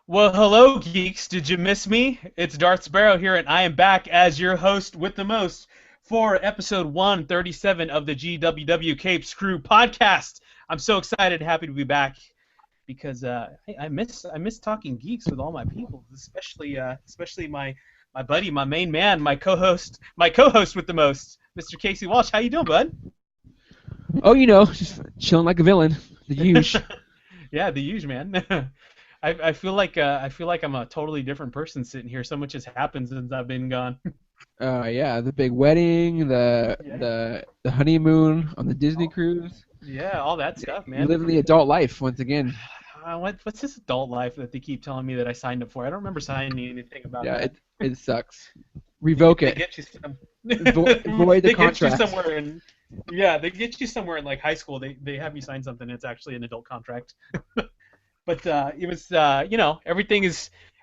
Well, hello, geeks. Did you miss me? It's DarthSparrow here, and I am back as your host with the most for episode 137 of the GWW Capes Crew podcast. I'm so excited and happy to be back because I miss talking geeks with all my people, especially my buddy, my main man, my co-host with the most, Mr. Casey Walsh. How you doing, bud? Oh, just chilling like a villain. The huge. Yeah, the huge man. I feel like I'm a totally different person sitting here. So much has happened since I've been gone. Yeah, the big wedding, the Yeah. the honeymoon on the Disney cruise. Yeah, all that Yeah, stuff, you man. living the adult life once again. What's this adult life that they keep telling me that I signed up for? I don't remember signing anything about Yeah, that. it sucks. They get Revoke they it. get you some. Void the They get you contract. somewhere in. Yeah, they get you somewhere in like high school. They have you sign something. It's actually an adult contract. But it was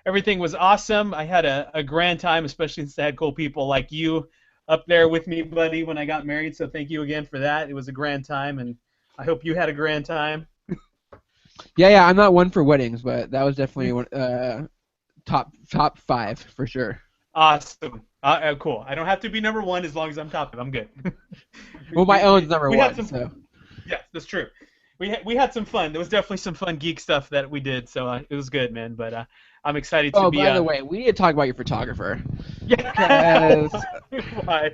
everything was awesome. I had a grand time, especially since I had cool people like you up there with me, buddy, when I got married. So thank you again for that. It was a grand time, and I hope you had a grand time. Yeah. I'm not one for weddings, but that was definitely one, top five for sure. Awesome. Cool. I don't have to be number one as long as I'm top. I'm good. we, Well, my we, own's we, number we had one, some. so. Yes, that's true. We had some fun. There was definitely some fun geek stuff that we did, so it was good, man. But I'm excited to Oh, be by the way, we need to talk about your photographer. yeah. Because Why?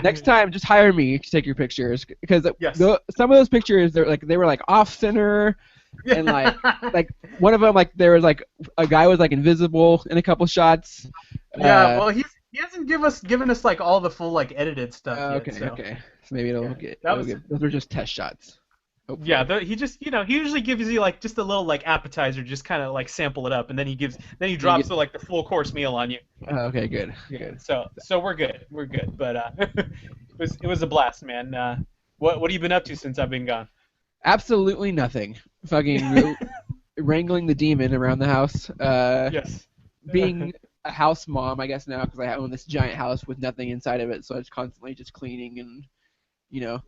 next time, just hire me to take your pictures. Because Yes. some of those pictures, they were like off center, and like one of them, like there was like a guy was like invisible in a couple shots. Yeah, Uh, well, he hasn't given us like all the full like edited stuff yet. So okay. So maybe it'll yeah, get that it'll was get. Those were just test shots. yeah. Hopefully. He just he usually gives you like just a little like appetizer, just kind of like sample it up, and then he And you drops get. the like the full course meal on you. Okay, good, Yeah. good. So we're good. But it was a blast, man. What have you been up to since I've been gone? Absolutely nothing. Fucking wrangling the demon around the house. Yes. Being a house mom, I guess now because I own this giant house with nothing inside of it, so it's constantly just cleaning and you know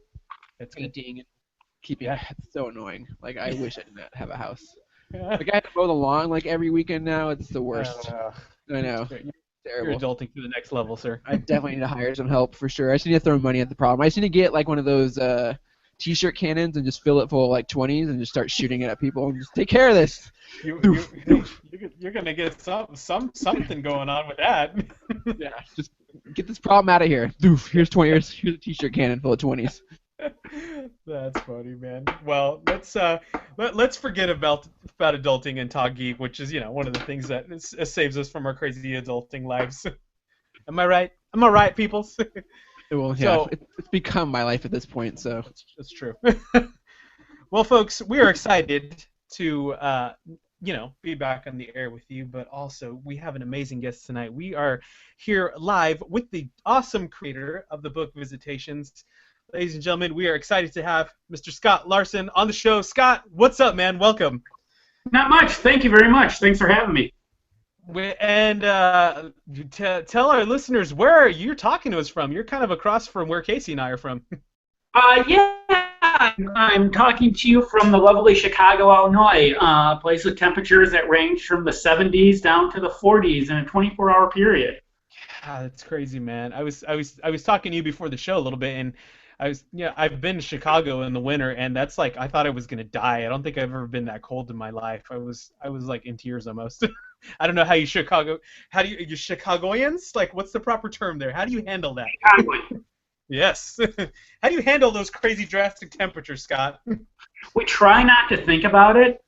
That's good. painting and keeping. Yeah. It's so annoying. Like I wish I did not have a house. Like I have to mow the lawn like every weekend now. It's the worst. Uh, I know. it's great. You're Terrible. adulting to the next level, sir. I definitely need to hire some help for sure. I just need to throw money at the problem. I just need to get like one of those t-shirt cannons and just fill it full of like 20s and just start shooting it at people and just take care of this. You Doof, you doof. you're gonna get something going on with that. Yeah, just get this problem out of here. Doof. Here's 20. Here's a t-shirt cannon full of 20s. That's funny, man. Well, let's forget about adulting and talk geek, which is one of the things that saves us from our crazy adulting lives. Am I right? Am I right, peoples? Well, yeah, So it's become my life at this point. So that's true. Well, folks, we are excited to be back on the air with you, but also we have an amazing guest tonight. We are here live with the awesome creator of the book Visitations. Ladies and gentlemen, we are excited to have Mr. Scott Larson on the show. Scott, what's up, man? Welcome. Not much. Thank you very much. Thanks for having me. And tell our listeners where you're talking to us from. You're kind of across from where Casey and I are from. Yeah, I'm talking to you from the lovely Chicago, Illinois, a place with temperatures that range from the 70s down to the 40s in a 24-hour period. Ah, that's crazy, man. I was talking to you before the show a little bit, and I've been to Chicago in the winter, and that's like I thought I was gonna die. I don't think I've ever been that cold in my life. I was like in tears almost. I don't know how you Chicagoans, like what's the proper term there? How do you handle that? Chicago. Yes. How do you handle those crazy drastic temperatures, Scott? We try not to think about it,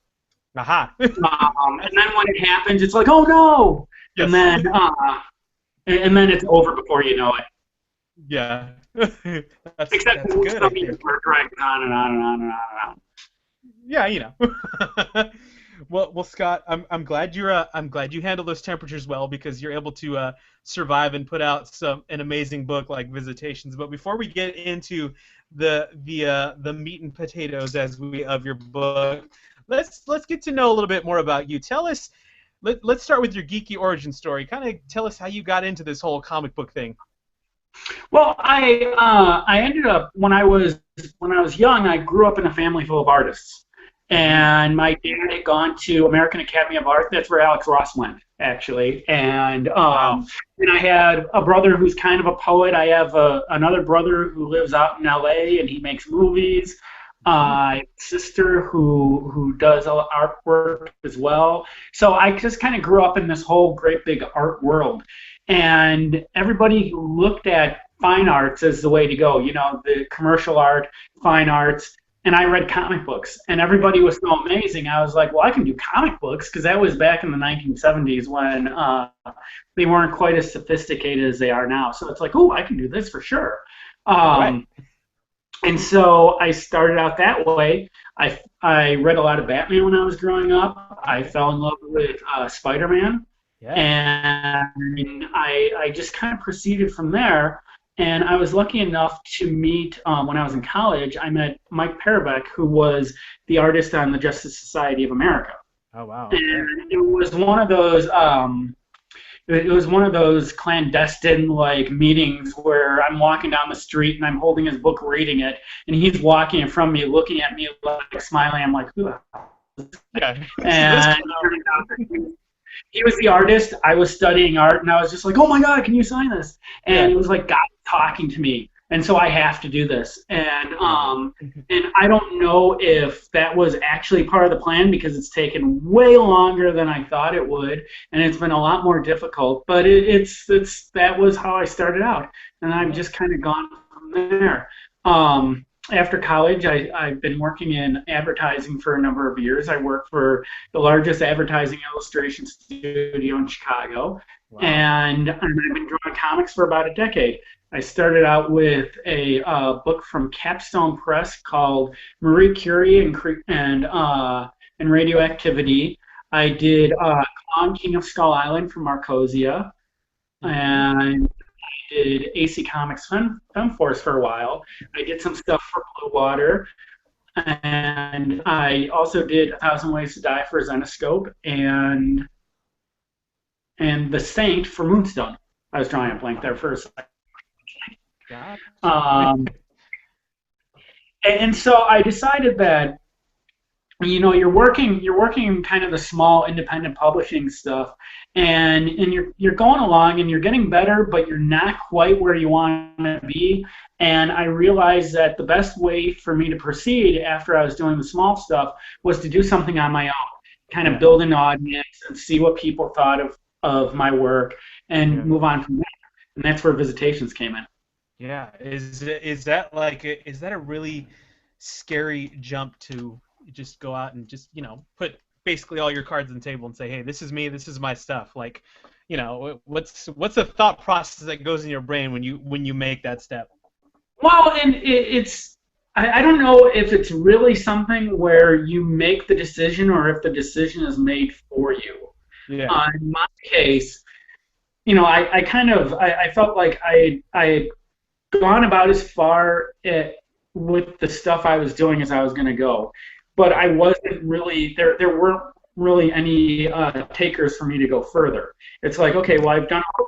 Aha. and then when it happens, it's like, oh no, Yes. and then it's over before you know it. Yeah. Except That's we good, still I need to think. drag on and on and on and on and on. Yeah. Well, Scott, I'm glad I'm glad you handle those temperatures well because you're able to survive and put out an amazing book like Visitations. But before we get into the meat and potatoes of your book, let's get to know a little bit more about you. Tell us. Let's start with your geeky origin story. Kind of tell us how you got into this whole comic book thing. Well, I ended up when I was young. I grew up in a family full of artists, And my dad had gone to American Academy of Art. That's where Alex Ross went, actually. And I had a brother who's kind of a poet. I have another brother who lives out in L.A. and he makes movies. I have a sister who does artwork as well. So I just kind of grew up in this whole great big art world. And everybody who looked at fine arts as the way to go, the commercial art, fine arts, and I read comic books, and everybody was so amazing. I was like, well, I can do comic books, because that was back in the 1970s when they weren't quite as sophisticated as they are now. So it's like, oh, I can do this for sure. Right. And so I started out that way. I read a lot of Batman when I was growing up. I fell in love with Spider-Man. Yeah. And I just kind of proceeded from there. And I was lucky enough to meet, when I was in college, I met Mike Parobeck, who was the artist on the Justice Society of America. Oh, wow. And it was one of those clandestine meetings where I'm walking down the street and I'm holding his book, reading it, and he's walking in front of me, looking at me, smiling. I'm like, who the hell is this? Yeah. And he was the artist. I was studying art, and I was just like, oh my God, can you sign this? And it was like God talking to me. And so I have to do this. And I don't know if that was actually part of the plan, because it's taken way longer than I thought it would, and it's been a lot more difficult. But that was how I started out, and I've just kind of gone from there. After college, I've been working in advertising for a number of years. I work for the largest advertising illustration studio in Chicago. Wow. And I've been drawing comics for about a decade. I started out with a book from Capstone Press called Marie Curie and Radioactivity. I did Kong, King of Skull Island from Marcosia, and I did AC Comics FemForce for a while. I did some stuff for Blue Water, and I also did 1,000 Ways to Die for Zenoscope, and The Saint for Moonstone. I was drawing a blank there for a second. And so I decided that, you're working in kind of the small independent publishing stuff, and you're going along and you're getting better, but you're not quite where you want to be. And I realized that the best way for me to proceed after I was doing the small stuff was to do something on my own, kind of build an audience and see what people thought of my work, and move on from there. And that's where Visitations came in. Yeah, is that a really scary jump to just go out and just put basically all your cards on the table and say, hey, this is me, this is my stuff? Like, what's the thought process that goes in your brain when you make that step? Well, and I don't know if it's really something where you make the decision or if the decision is made for you. Yeah. In my case, I felt like I gone about as far with the stuff I was doing as I was going to go, but I wasn't really there weren't really any takers for me to go further. It's like, okay, well, I've done all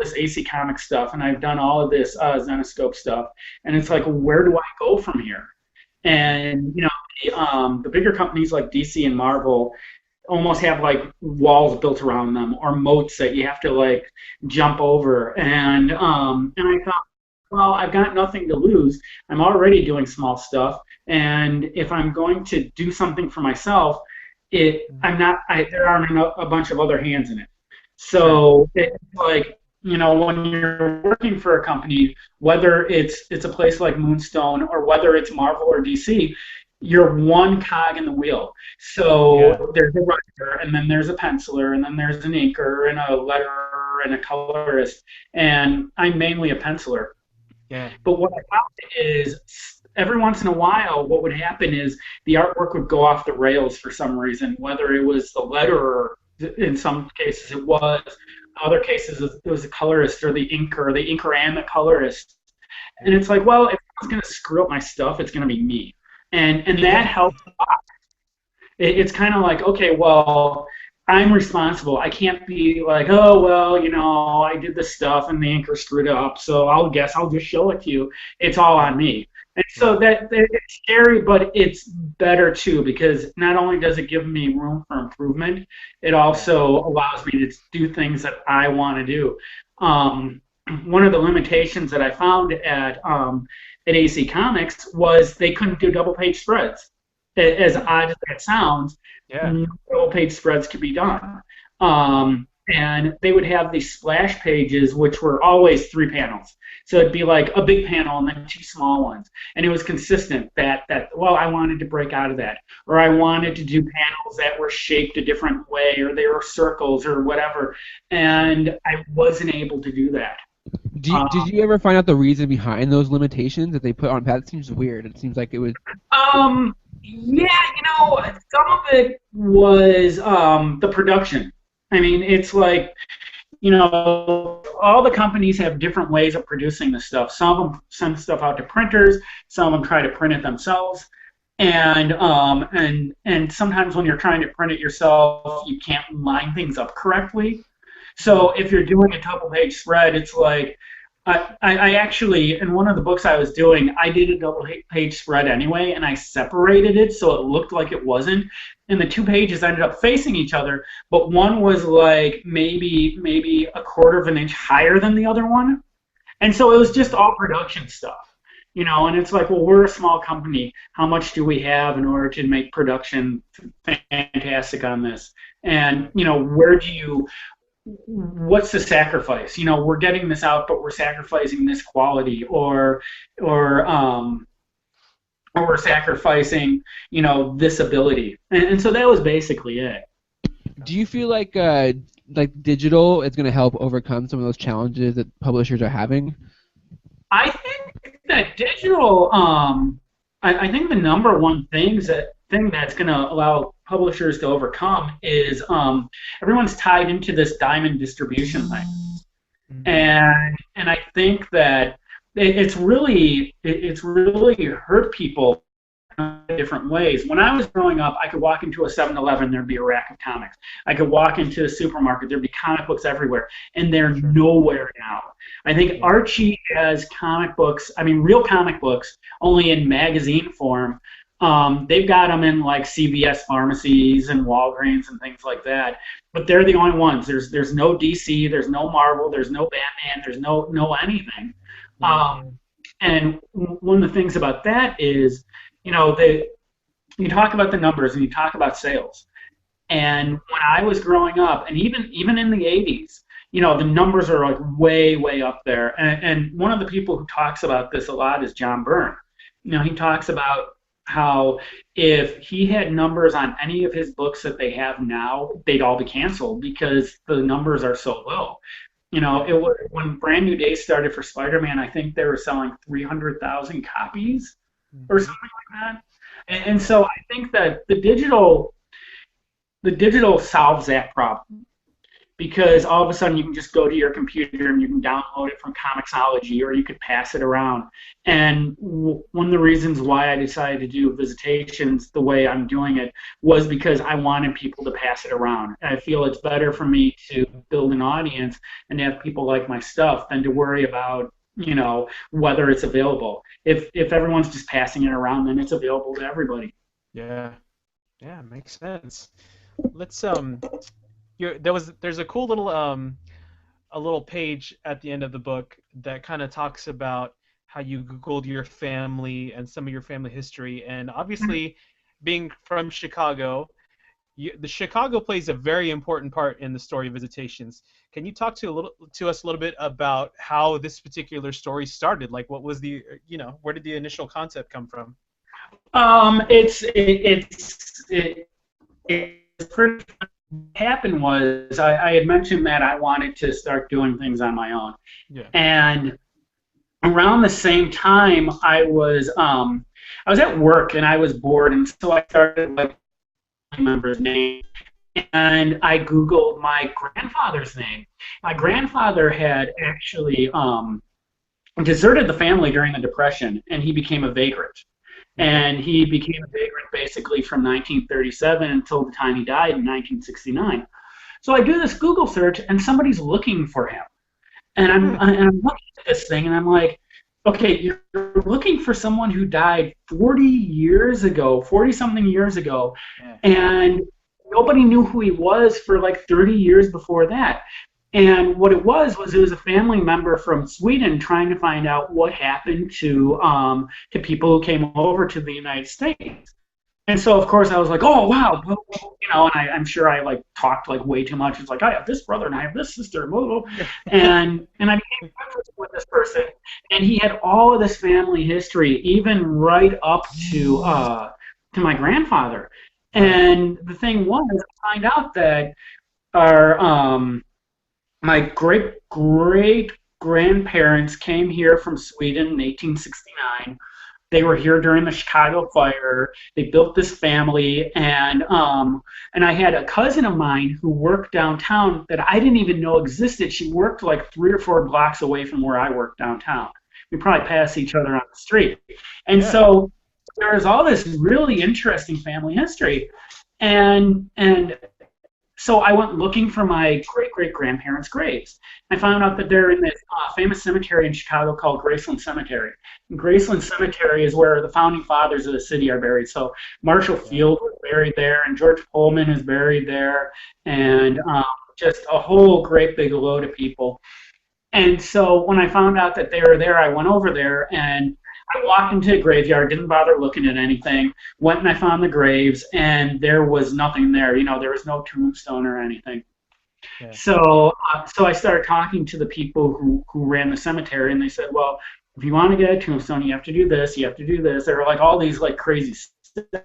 this AC Comics stuff, and I've done all of this Zenoscope stuff, and it's like, where do I go from here? And the bigger companies like DC and Marvel almost have walls built around them, or moats that you have to jump over, and I thought, well, I've got nothing to lose. I'm already doing small stuff, and if I'm going to do something for myself, there aren't a bunch of other hands in it. So it's like, when you're working for a company, whether it's a place like Moonstone or whether it's Marvel or DC, you're one cog in the wheel. So there's a writer, and then there's a penciler, and then there's an inker, and a letterer, and a colorist, and I'm mainly a penciler. Yeah. But what I found is, every once in a while, what would happen is the artwork would go off the rails for some reason, whether it was the letterer, in some cases it was, in other cases it was the colorist or the inker and the colorist. And it's like, well, if I was going to screw up my stuff, it's going to be me. And that helps a lot. It's kind of like, okay, well, I'm responsible. I can't be like, oh, well, I did this stuff and the inker screwed up, so I'll just show it to you. It's all on me. And so that it's scary, but it's better too, because not only does it give me room for improvement, it also allows me to do things that I want to do. One of the limitations that I found at AC Comics was they couldn't do double page spreads. As odd as that sounds, Yeah. no double page spreads could be done. And they would have these splash pages, which were always 3 panels. So it'd be like a big panel and then 2 small ones. And it was consistent that well, I wanted to break out of that. Or I wanted to do panels that were shaped a different way, or they were circles or whatever. And I wasn't able to do that. Did you ever find out the reason behind those limitations that they put on Pat? It seems weird. It seems like it was. Yeah, some of it was the production. I mean, it's like, all the companies have different ways of producing this stuff. Some of them send stuff out to printers. Some of them try to print it themselves. And sometimes when you're trying to print it yourself, you can't line things up correctly. So if you're doing a double page spread, it's like, I actually, in one of the books I was doing, I did a double page spread anyway, and I separated it so it looked like it wasn't. And the 2 pages ended up facing each other, but one was like maybe a quarter of an inch higher than the other one. And so it was just all production stuff, and it's like, well, we're a small company. How much do we have in order to make production fantastic on this? And, what's the sacrifice? We're getting this out, but we're sacrificing this quality, or we're sacrificing, this ability. And so that was basically it. Do you feel like digital is going to help overcome some of those challenges that publishers are having? I think that digital, I think the number one thing that's going to allow publishers to overcome is everyone's tied into this diamond distribution thing. And I think that it's really hurt people in different ways. When I was growing up, I could walk into a 7-Eleven, there'd be a rack of comics. I could walk into a supermarket, there'd be comic books everywhere, and they're nowhere now. I think Archie has comic books, real comic books, only in magazine form. They've got them in like CVS pharmacies and Walgreens and things like that, but they're the only ones. There's no DC, there's no Marvel, there's no Batman, there's no anything. And one of the things about that is, you talk about the numbers and you talk about sales. And when I was growing up, and even in the 80s, the numbers are like way, way up there. And one of the people who talks about this a lot is John Byrne. He talks about how if he had numbers on any of his books that they have now, they'd all be canceled because the numbers are so low. It was, when Brand New Day started for Spider-Man, I think they were selling 300,000 copies or something like that. And so I think that the digital solves that problem, because all of a sudden you can just go to your computer and you can download it from Comixology, or you could pass it around. And one of the reasons why I decided to do Visitations the way I'm doing it was because I wanted people to pass it around. I feel it's better for me to build an audience and have people like my stuff than to worry about, whether it's available. If everyone's just passing it around, then it's available to everybody. Yeah, makes sense. Let's there's a cool little page at the end of the book that kind of talks about how you Googled your family and some of your family history, and obviously being from Chicago, the Chicago plays a very important part in the story of Visitations. Can you talk to us a little bit about how this particular story started? Like, what was where did the initial concept come from? It's pretty. What happened was I had mentioned that I wanted to start doing things on my own. Yeah. And around the same time, I was at work and I was bored, and so I started like member's name, and I Googled my grandfather's name. My grandfather had actually deserted the family during the Depression, and he became a vagrant. And he became a vagrant basically from 1937 until the time he died in 1969. So I do this Google search, and somebody's looking for him. And I'm looking at this thing, and I'm like, okay, you're looking for someone who died 40 years ago, 40 something years ago, Yeah. and nobody knew who he was for like 30 years before that. And what it was a family member from Sweden trying to find out what happened to people who came over to the United States. And so, of course, I was like, "Oh, wow," and I'm sure I like talked like way too much. It's like I have this brother and I have this sister, blah, blah, blah. And I became friends with this person, and he had all of this family history, even right up to my grandfather. And the thing was, I find out that our my great grandparents came here from Sweden in 1869. They were here during the Chicago fire. They built this family, and I had a cousin of mine who worked downtown that I didn't even know existed. She worked like 3 or 4 blocks away from where I worked downtown. We probably passed each other on the street, and Yeah. so there was all this really interesting family history, and so I went looking for my great great grandparents' graves. I found out that they're in this famous cemetery in Chicago called Graceland Cemetery. And Graceland Cemetery is where the founding fathers of the city are buried. So Marshall Yeah. Field was buried there, and George Pullman is buried there, and just a whole great big load of people. And so when I found out that they were there, I went over there and I walked into the graveyard, didn't bother looking at anything, went and I found the graves, and there was nothing there. There was no tombstone or anything. Yeah. So I started talking to the people who ran the cemetery, and they said, well, if you want to get a tombstone, you have to do this, you have to do this. There were like all these like crazy stuff.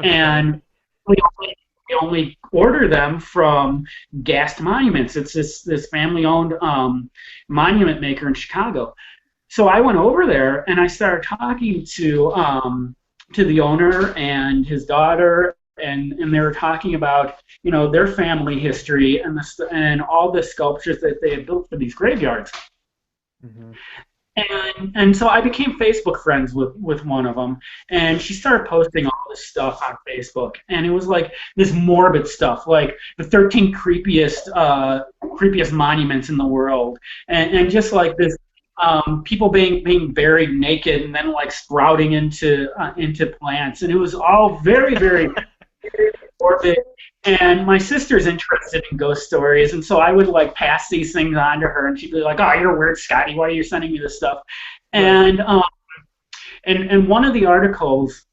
And we only order them from Gast Monuments. It's this family-owned monument maker in Chicago. So I went over there and I started talking to the owner and his daughter, and they were talking about their family history and all the sculptures that they had built for these graveyards. Mm-hmm. And so I became Facebook friends with one of them, and she started posting all this stuff on Facebook, and it was like this morbid stuff, like the 13 creepiest monuments in the world, and just like this people being buried naked and then like sprouting into plants, and it was all very very morbid. And my sister's interested in ghost stories, and so I would like pass these things on to her, and she'd be like, "Oh, you're weird, Scotty. Why are you sending me this stuff?" Right. And one of the articles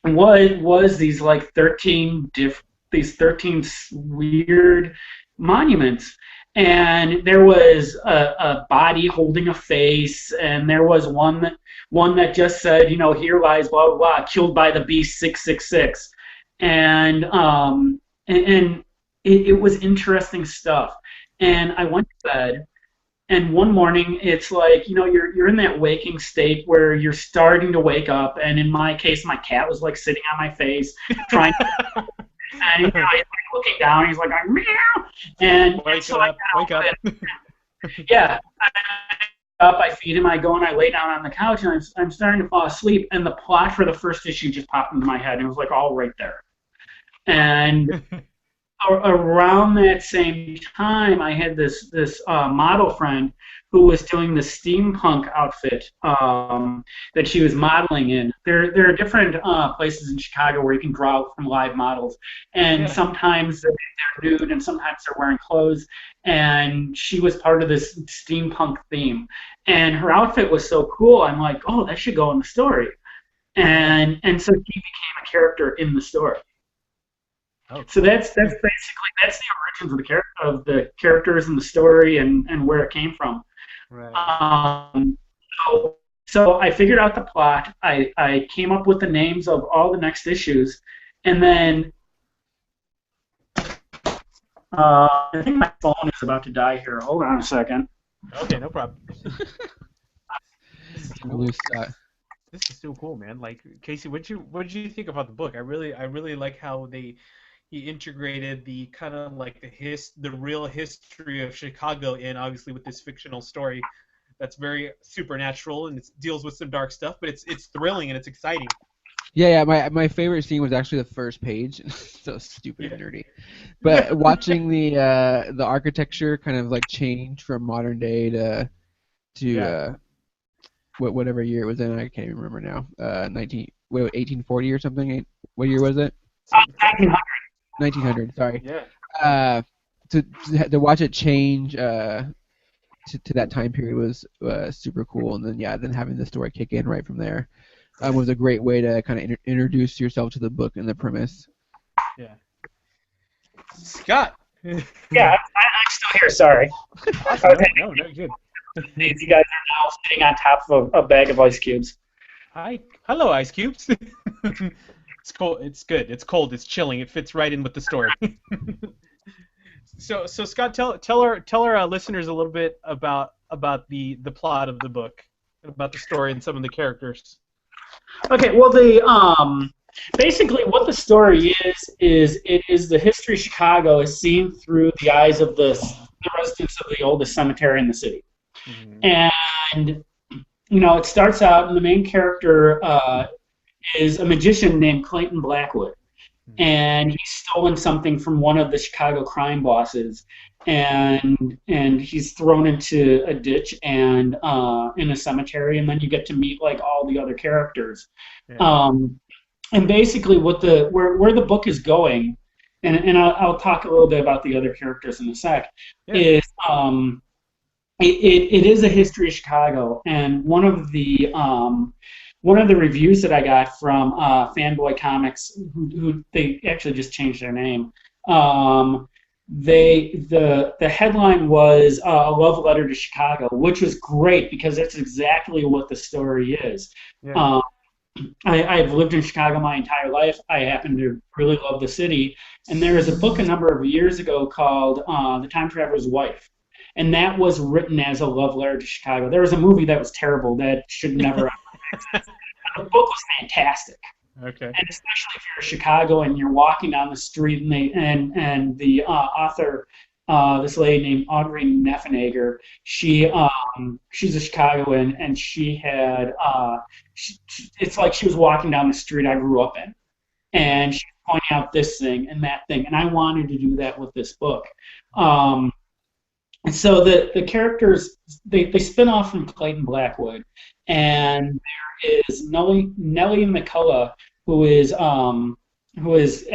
was these like 13 weird monuments, and there was a body holding a face, and there was one that just said, here lies blah blah blah, killed by the beast 666. And it was interesting stuff. And I went to bed, and one morning it's like you're in that waking state where you're starting to wake up. And in my case, my cat was like sitting on my face, trying to, and he's like looking down. He's like meow, and so I wake up. Yeah. I feed him, I go and I lay down on the couch, and I'm starting to fall asleep, and the plot for the first issue just popped into my head, and it was like all right there. And around that same time, I had this model friend who was doing the steampunk outfit that she was modeling in. There are different places in Chicago where you can draw from live models, and sometimes they're nude and sometimes they're wearing clothes. And she was part of this steampunk theme, and her outfit was so cool. I'm like, oh, that should go in the story, and so she became a character in the story. Oh. So that's the origins of the characters and the story and where it came from. Right. So I figured out the plot. I came up with the names of all the next issues, and then I think my phone is about to die here. Hold on a second. Okay, no problem. This is so cool, man. Like, Casey, what did you think about the book? I really like how he integrated the kind of like the real history of Chicago in, obviously, with this fictional story that's very supernatural and it deals with some dark stuff, but it's thrilling and it's exciting. Yeah. My favorite scene was actually the first page. So stupid and nerdy. But watching the architecture kind of like change from modern day to whatever year it was in. I can't even remember now. 1840 or something. What year was it? 1900. 1900. Sorry. Yeah. To watch it change to that time period was super cool, and then having the story kick in right from there was a great way to kind of introduce yourself to the book and the premise. Yeah. Scott. Yeah, I'm still here. Sorry. Awesome. No, good. You guys are now sitting on top of a bag of ice cubes. Hi. Hello, ice cubes. It's cold. It's good. It's cold. It's chilling. It fits right in with the story. So Scott, tell our listeners a little bit about the plot of the book, about the story and some of the characters. Okay, well, basically what the story is it is the history of Chicago is seen through the eyes of the residents of the oldest cemetery in the city. Mm-hmm. And, it starts out, and the main character is a magician named Clayton Blackwood. Mm-hmm. And he's stolen something from one of the Chicago crime bosses, and he's thrown into a ditch and in a cemetery, and then you get to meet like all the other characters. Yeah. And basically, where the book is going, and I'll talk a little bit about the other characters in a sec, yeah. Is it is a history of Chicago, and one of the reviews that I got from Fanboy Comics, who they actually just changed their name. The headline was a love letter to Chicago, which was great because that's exactly what the story is. Yeah. I've lived in Chicago my entire life. I happen to really love the city. And there was a book a number of years ago called The Time Traveler's Wife. And that was written as a love letter to Chicago. There was a movie that was terrible that should never have The book was fantastic. Okay. And especially if you're in Chicago and you're walking down the street and the author, this lady named Audrey Neffenegger, she's a Chicagoan, and she had it's like she was walking down the street I grew up in, and she was pointing out this thing and that thing, and I wanted to do that with this book. And so the characters they spin off from Clayton Blackwood, and there is Nellie McCullough, who is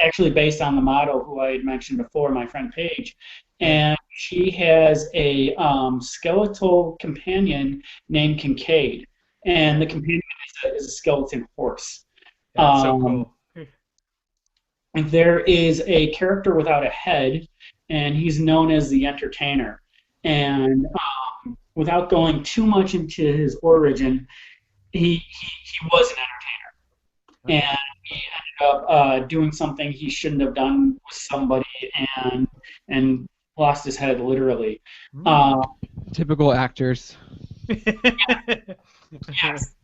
actually based on the model who I had mentioned before, my friend Paige, and she has a skeletal companion named Kincaid, and the companion is a skeleton horse. That's so cool. And there is a character without a head, and he's known as the Entertainer. And without going too much into his origin, he was an entertainer, and he ended up doing something he shouldn't have done with somebody, and lost his head literally. Typical actors. Yes.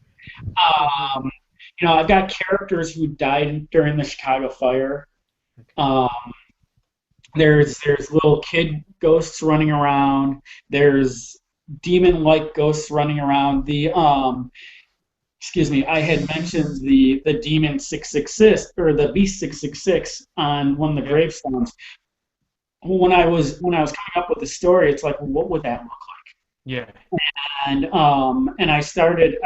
I've got characters who died during the Chicago fire. There's little kid ghosts running around. There's demon-like ghosts running around. I had mentioned the demon 666 or the beast 666 on one of the gravestones. When I was coming up with the story, it's like, well, what would that look like? Yeah. And I started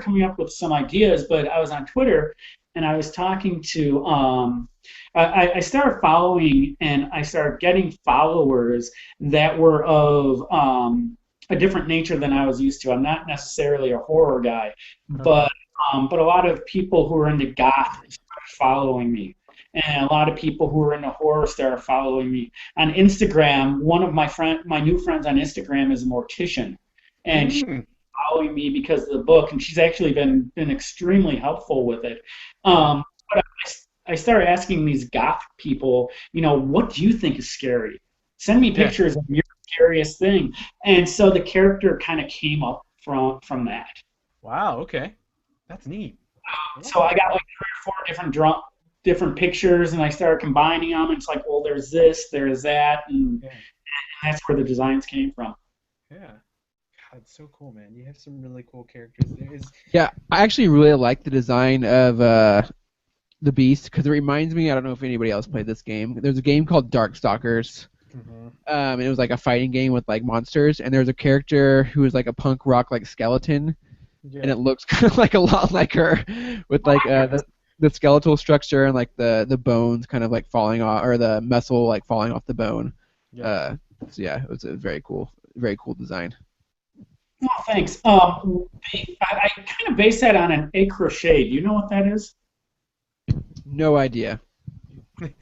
coming up with some ideas, but I was on Twitter and I was talking to I started following and I started getting followers that were of a different nature than I was used to. I'm not necessarily a horror guy, but a lot of people who are into goth started following me, and a lot of people who are into horror started following me on Instagram. One of my new friends on Instagram is a mortician, and she's following me because of the book, and she's actually been extremely helpful with it. But I started asking these goth people, what do you think is scary? Send me pictures of your scariest thing. And so the character kind of came up from that. Wow, okay. That's neat. So I got like 3 or 4 different pictures, and I started combining them. And it's like, well, there's this, there's that, and that's where the designs came from. Yeah. That's so cool, man. You have some really cool characters. Yeah, I actually really like the design of the Beast because it reminds me. I don't know if anybody else played this game. There's a game called Darkstalkers, and it was like a fighting game with like monsters. And there's a character who is like a punk rock like skeleton Yeah. and it looks kind of like a lot like her, with like the skeletal structure and like the bones kind of like falling off, or the muscle like falling off the bone. Yeah. So yeah, it was a very cool design. Oh, thanks. I kind of base that on an a crochet. Do you know what that is? No idea. Okay,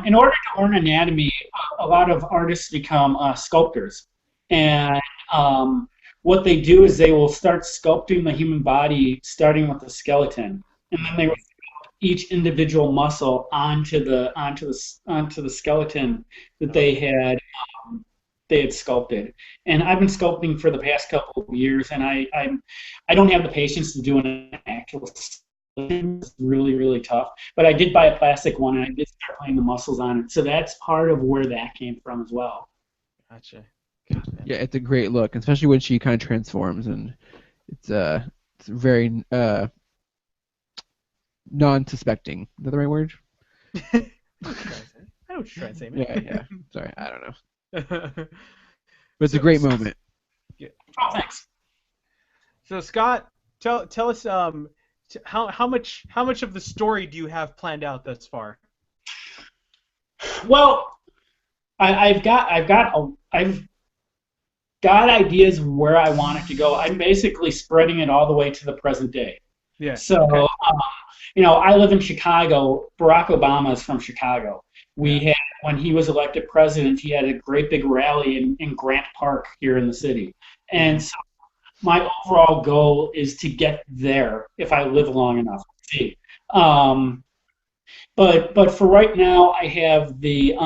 in order to learn anatomy, a lot of artists become sculptors, and what they do is they will start sculpting the human body, starting with the skeleton, and then they will sculpt each individual muscle onto the skeleton that they had sculpted. And I've been sculpting for the past couple of years, and I don't have the patience to do an actual. It's really, really tough. But I did buy a plastic one, and I did start playing the muscles on it. So that's part of where that came from as well. Gotcha. Yeah, it's a great look, especially when she kind of transforms, and it's very non-suspecting. Is that the right word? I know what you're trying to say, man. Yeah. Sorry, I don't know. But it's a great moment. Yeah. Oh, thanks. So Scott, tell us how much of the story do you have planned out thus far? Well, I've got ideas where I want it to go. I'm basically spreading it all the way to the present day. Yeah. So, Okay. I live in Chicago. Barack Obama is from Chicago. We had, when he was elected president, he had a great big rally in Grant Park here in the city. And so my overall goal is to get there if I live long enough. See. But for right now, I have the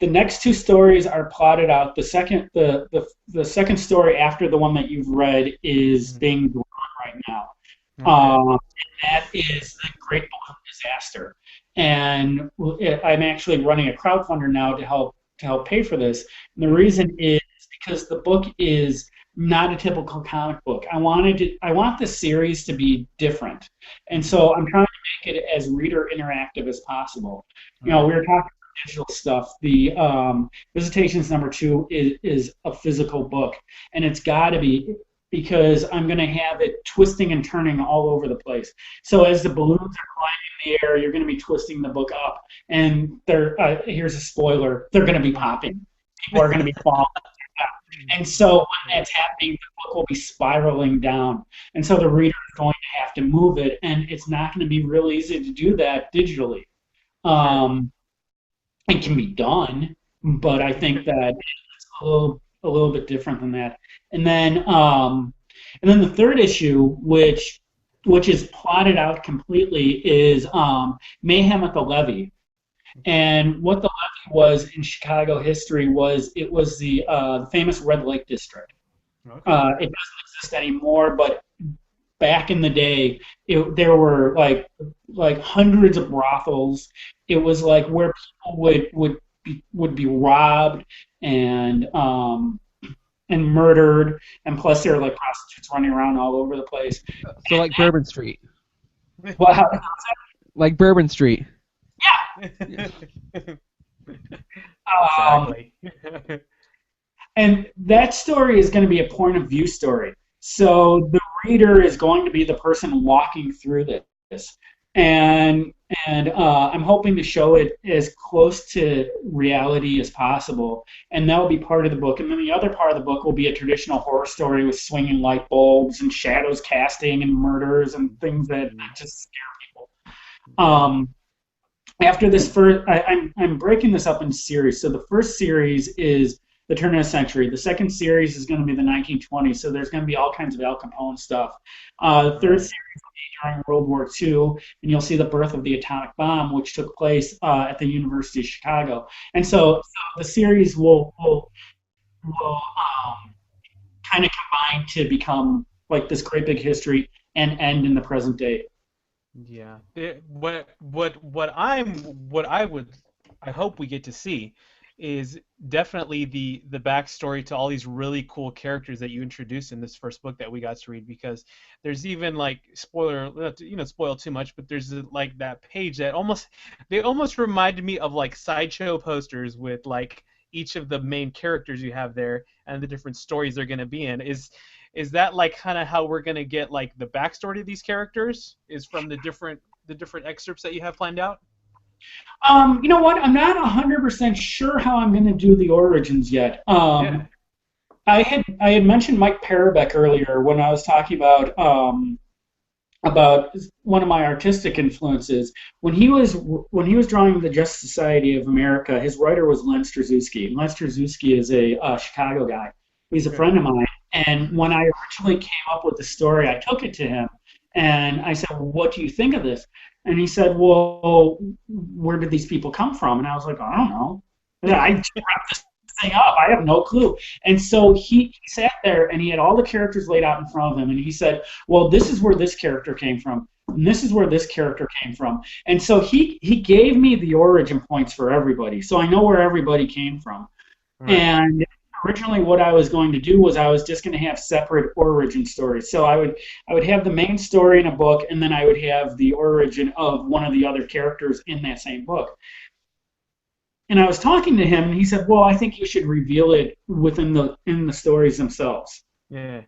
next two stories are plotted out. The second story after the one that you've read is being drawn right now. And that is the Great Balloon Disaster. And I'm actually running a crowdfunder now to help pay for this. And the reason is because the book is not a typical comic book. I want the series to be different. And so I'm trying to make it as reader interactive as possible. We were talking digital stuff. The Visitations #2 is a physical book, and it's got to be, because I'm going to have it twisting and turning all over the place. So as the balloons are climbing in the air, you're going to be twisting the book up, and here's a spoiler: they're going to be popping. People are going to be falling. And so when that's happening, the book will be spiraling down. And so the reader is going to have to move it, and it's not going to be real easy to do that digitally. It can be done, but I think that it's a little bit different than that. And then the third issue, which is plotted out completely, is Mayhem at the Levee. And what the levee was in Chicago history was the famous Red Lake District. Okay. It doesn't exist anymore, but back in the day, there were like hundreds of brothels. It was like where people would be robbed and murdered, and plus there were like prostitutes running around all over the place. So like Bourbon Street. Well, like Bourbon Street. Yeah. Exactly. And that story is going to be a point of view story. So the reader is going to be the person walking through this, and I'm hoping to show it as close to reality as possible, and that will be part of the book. And then the other part of the book will be a traditional horror story with swinging light bulbs and shadows casting and murders and things that just scare people. After this first, I'm breaking this up in series. So the first series is the turn of the century. The second series is going to be the 1920s. So there's going to be all kinds of Al Capone stuff. The third series will be during World War II, and you'll see the birth of the atomic bomb, which took place at the University of Chicago. And so the series will kind of combine to become like this great big history and end in the present day. Yeah. What I hope we get to see is definitely the backstory to all these really cool characters that you introduced in this first book that we got to read, because there's even like spoil too much, but there's like that page that almost reminded me of like sideshow posters with like each of the main characters you have there and the different stories they're going to be in. Is that like kind of how we're going to get like the backstory of these characters? Is from the different excerpts that you have planned out? You know what? I'm not 100% sure how I'm going to do the origins yet. Yeah. I had mentioned Mike Parabeck earlier when I was talking about one of my artistic influences. When he was drawing the Justice Society of America, his writer was Len Straczewski. Len Straczewski is a Chicago guy. He's a friend of mine. And when I originally came up with the story, I took it to him, and I said, well, "What do you think of this?" And he said, "Well, where did these people come from?" And I was like, "I don't know. I wrapped this thing up. I have no clue." And so he sat there, and he had all the characters laid out in front of him, and he said, "Well, this is where this character came from, and this is where this character came from." And so he gave me the origin points for everybody, so I know where everybody came from. Right. And originally what I was going to do was I was just going to have separate origin stories. So I would have the main story in a book, and then I would have the origin of one of the other characters in that same book. And I was talking to him, and he said, "Well, I think you should reveal it in the stories themselves." Yeah.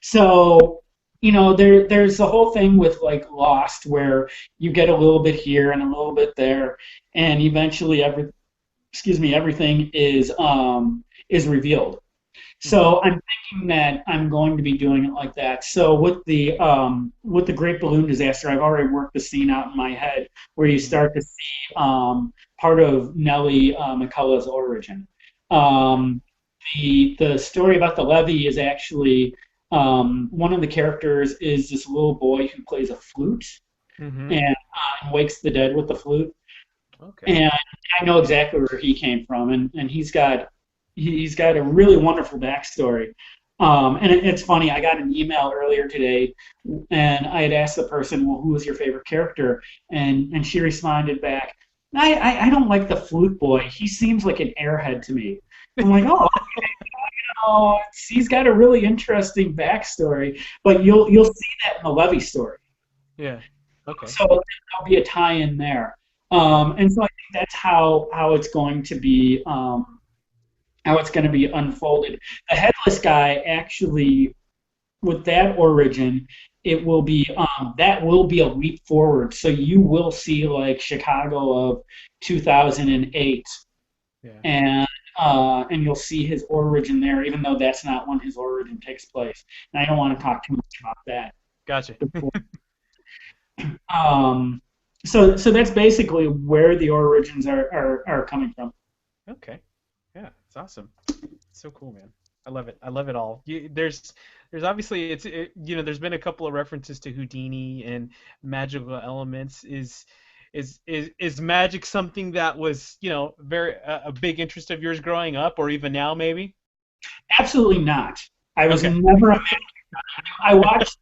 So, there's the whole thing with like Lost, where you get a little bit here and a little bit there, and eventually everything is revealed. So I'm thinking that I'm going to be doing it like that. So with the Great Balloon Disaster, I've already worked the scene out in my head where you start to see part of Nellie McCullough's origin. The story about the levee is actually one of the characters is this little boy who plays a flute and wakes the dead with the flute. Okay. And I know exactly where he came from, and he's got a really wonderful backstory. And it's funny, I got an email earlier today, and I had asked the person, "Well, who was your favorite character?" And she responded back, I don't like the flute boy. He seems like an airhead to me." I'm like, "Oh, okay. He's got a really interesting backstory, but you'll see that in the Levy story." Yeah. Okay. So there'll be a tie-in there. And so I think that's how it's going to be unfolded. The headless guy, actually, with that origin, it will be that will be a leap forward. So you will see like Chicago of 2008, and you'll see his origin there, even though that's not when his origin takes place. And I don't want to talk too much about that. Gotcha. So that's basically where the origins are coming from. Okay. Yeah, it's awesome. It's so cool, man. I love it. I love it all. There's obviously there's been a couple of references to Houdini and magical elements. Is magic something that was very a big interest of yours growing up, or even now maybe? Absolutely not. I was never a magic guy. I watched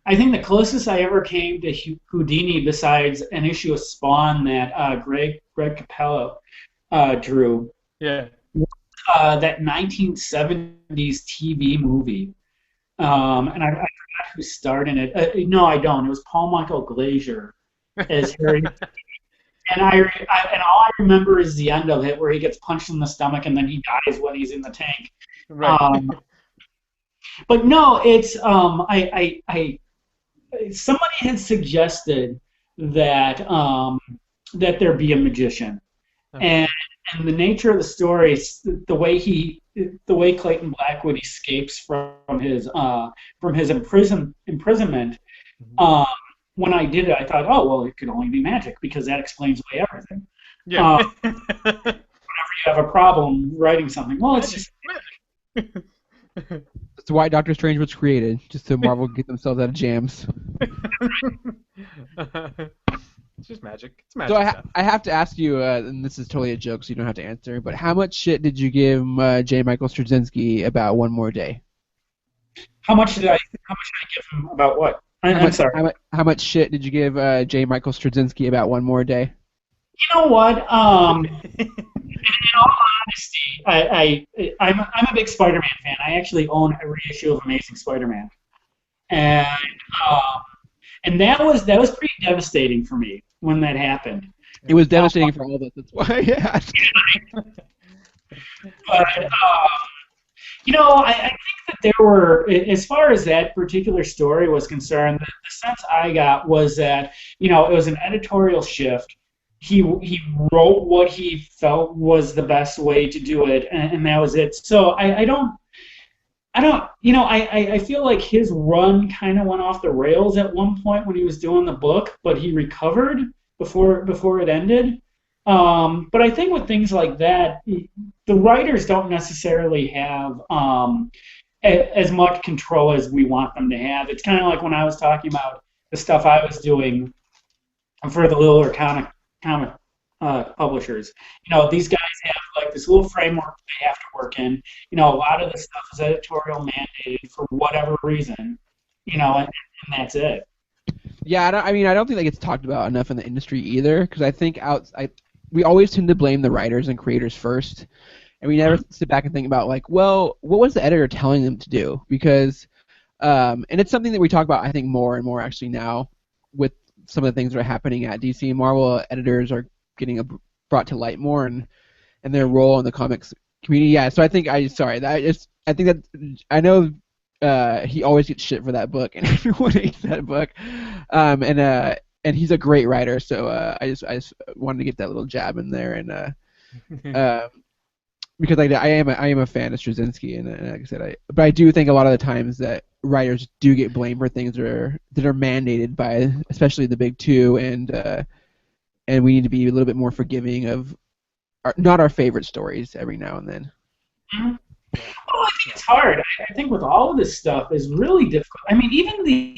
I think the closest I ever came to Houdini, besides an issue of Spawn that Greg Capello drew. Yeah. That 1970s TV movie. And I forgot who starred in it. No, I don't. It was Paul Michael Glazier as Harry. And all I remember is the end of it, where he gets punched in the stomach and then he dies when he's in the tank. Right. But no, it's somebody had suggested that that there be a magician, and the nature of the story, the way Clayton Blackwood escapes from his imprisonment. When I did it, I thought, oh well, it could only be magic because that explains away everything. Yeah. Whenever you have a problem writing something, well, it's just magic. That's why Doctor Strange was created, just to Marvel get themselves out of jams. It's just magic. It's magic. So I have to ask you, and this is totally a joke, so you don't have to answer, but how much shit did you give J. Michael Straczynski about One More Day? How much did I give him about what? I'm sorry. How much shit did you give J. Michael Straczynski about One More Day? You know what? In all honesty, I'm a big Spider-Man fan. I actually own every issue of Amazing Spider-Man, and that was pretty devastating for me when that happened. It was devastating for all of us. That's why. Yeah. But I think that there were, as far as that particular story was concerned, the sense I got was that it was an editorial shift. He wrote what he felt was the best way to do it, and that was it. So I feel like his run kind of went off the rails at one point when he was doing the book, but he recovered before it ended. But I think with things like that, the writers don't necessarily have as much control as we want them to have. It's kind of like when I was talking about the stuff I was doing for the littler comic publishers. These guys have like this little framework they have to work in. A lot of the stuff is editorial mandated for whatever reason. And that's it. Yeah, I don't think that gets talked about enough in the industry either, because I think we always tend to blame the writers and creators first, and we never sit back and think about like, well, what was the editor telling them to do? Because, and it's something that we talk about, I think, more and more actually now with some of the things that are happening at DC and Marvel. Editors are getting brought to light more and their role in the comics community. Yeah, so I think I think that I know he always gets shit for that book, and everyone hates that book. And he's a great writer, so I just wanted to get that little jab in there, and because I am a fan of Straczynski, and like I said, but I do think a lot of the times that writers do get blamed for things that are mandated by especially the big two, and we need to be a little bit more forgiving of not our favorite stories every now and then. Mm-hmm. Well, I think it's hard. I think with all of this stuff is really difficult. I mean, even the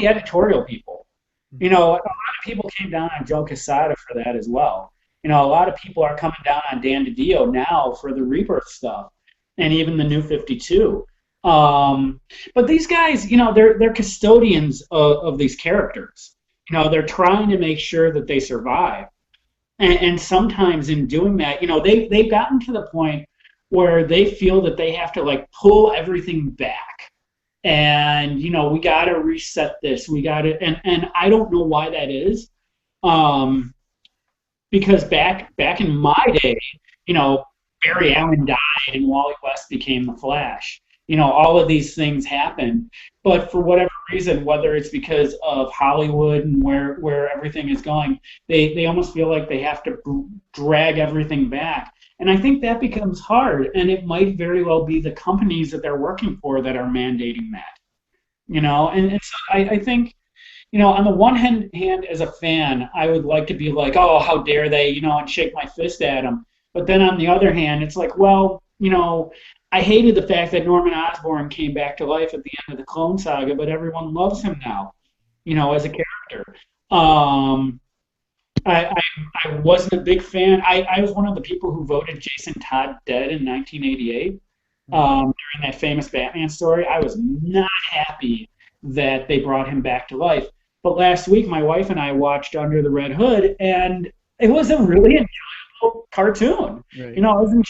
editorial people. A lot of people came down on Joe Quesada for that as well. A lot of people are coming down on Dan DiDio now for the Rebirth stuff, and even the New 52. But these guys, they're custodians of these characters. They're trying to make sure that they survive, and sometimes in doing that, they've gotten to the point where they feel that they have to like pull everything back. And we got to reset this. We got to, and I don't know why that is, because back in my day, Barry Allen died and Wally West became the Flash. All of these things happened, but for whatever reason, whether it's because of Hollywood and where everything is going, they almost feel like they have to drag everything back. And I think that becomes hard, and it might very well be the companies that they're working for that are mandating that. And so I think, on the one hand, as a fan, I would like to be like, oh, how dare they, and shake my fist at them. But then on the other hand, it's like, well, I hated the fact that Norman Osborn came back to life at the end of the Clone Saga, but everyone loves him now, as a character. I wasn't a big fan. I was one of the people who voted Jason Todd dead in 1988 during that famous Batman story. I was not happy that they brought him back to life. But last week, my wife and I watched Under the Red Hood, and it was a really enjoyable cartoon. Right. It was an enjoyable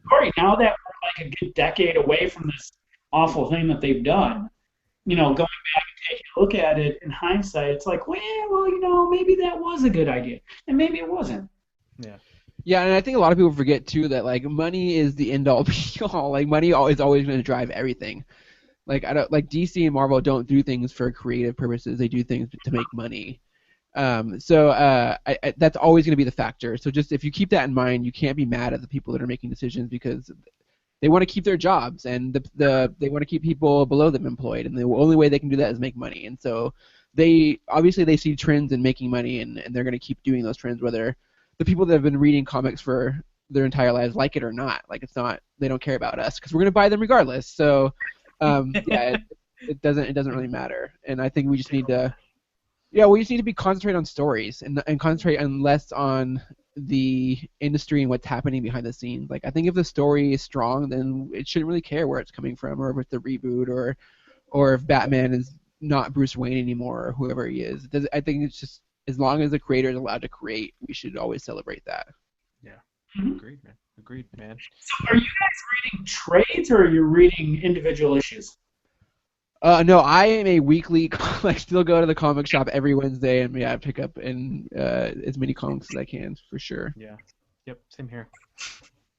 story. Now that we're like a good decade away from this awful thing that they've done, going back and taking a look at it in hindsight, it's like, well, maybe that was a good idea, and maybe it wasn't. Yeah. Yeah, and I think a lot of people forget too that like money is the end all be all. Like money is always going to drive everything. Like DC and Marvel don't do things for creative purposes; they do things to make money. So that's always going to be the factor. So just if you keep that in mind, you can't be mad at the people that are making decisions because they want to keep their jobs and they want to keep people below them employed, and the only way they can do that is make money. And so they see trends in making money, and they're going to keep doing those trends whether the people that have been reading comics for their entire lives like it or not. Like it's not, they don't care about us because we're going to buy them regardless. So yeah, it doesn't really matter. And I think we just need to be concentrate on stories and concentrate on less on the industry and what's happening behind the scenes. Like I think if the story is strong, then it shouldn't really care where it's coming from, or if it's a reboot, or if Batman is not Bruce Wayne anymore, or whoever he is. I think it's just as long as the creator is allowed to create, we should always celebrate that. Yeah, Mm-hmm. Agreed, man. So are you guys reading trades or are you reading individual issues? No, I am a weekly. I still go to the comic shop every Wednesday, and I pick up as many comics as I can for sure. Yeah. Yep. Same here.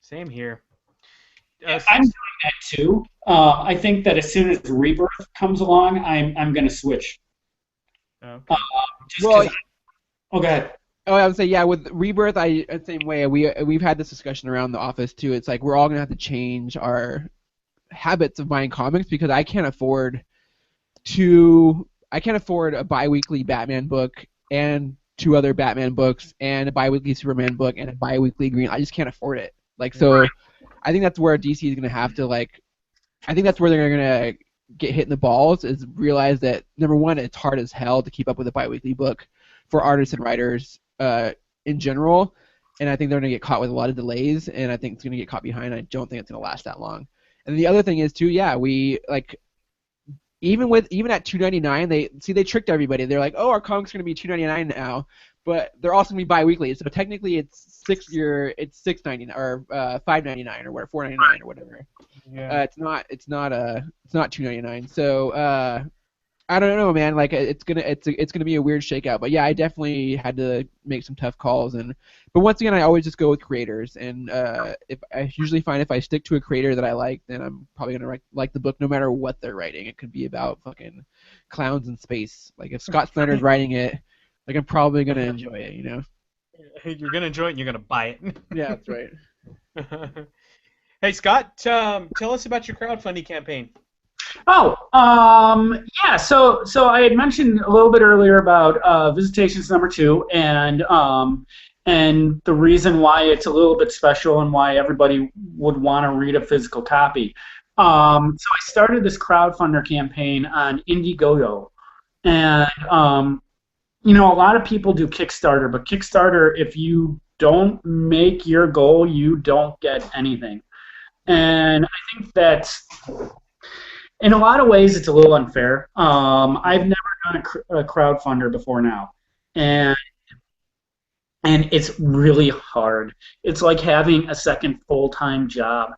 Same here. I'm doing that too. I think that as soon as Rebirth comes along, I'm going to switch. Okay. Just Well, 'cause oh, go ahead. Oh, I would say yeah. With Rebirth, same way. We've had this discussion around the office too. It's like we're all gonna have to change our habits of buying comics because I can't afford a bi-weekly Batman book and two other Batman books and a bi-weekly Superman book and a bi-weekly Green. I just can't afford it. Like so, I think that's where DC is gonna have to like. I think that's where they're gonna get hit in the balls is realize that number one, it's hard as hell to keep up with a bi-weekly book for artists and writers in general, and I think they're going to get caught with a lot of delays, and I think it's going to get caught behind. I don't think it's going to last that long. And the other thing is too, yeah, we like even at $2.99, they tricked everybody. They're like, oh, our comic's going to be $2.99 now, but they're also going to be bi-weekly. So technically, it's $6.99 or $5.99 or whatever, $4.99 or whatever. Yeah. It's not $2.99. So I don't know, man. Like it's gonna be a weird shakeout. But yeah, I definitely had to make some tough calls. But once again, I always just go with creators. And if I usually find if I stick to a creator that I like, then I'm probably gonna like the book no matter what they're writing. It could be about fucking clowns in space. Like if Scott Snyder's writing it, like I'm probably gonna enjoy it. You know. You're gonna enjoy it and you're gonna buy it. Yeah, that's right. Hey Scott, tell us about your crowdfunding campaign. Oh, yeah. So I had mentioned a little bit earlier about Visitations #2, and the reason why it's a little bit special and why everybody would want to read a physical copy. So I started this crowdfunder campaign on Indiegogo, and a lot of people do Kickstarter, but Kickstarter, if you don't make your goal, you don't get anything, and I think that's. In a lot of ways, it's a little unfair. I've never done a crowdfunder before now, and it's really hard. It's like having a second full-time job.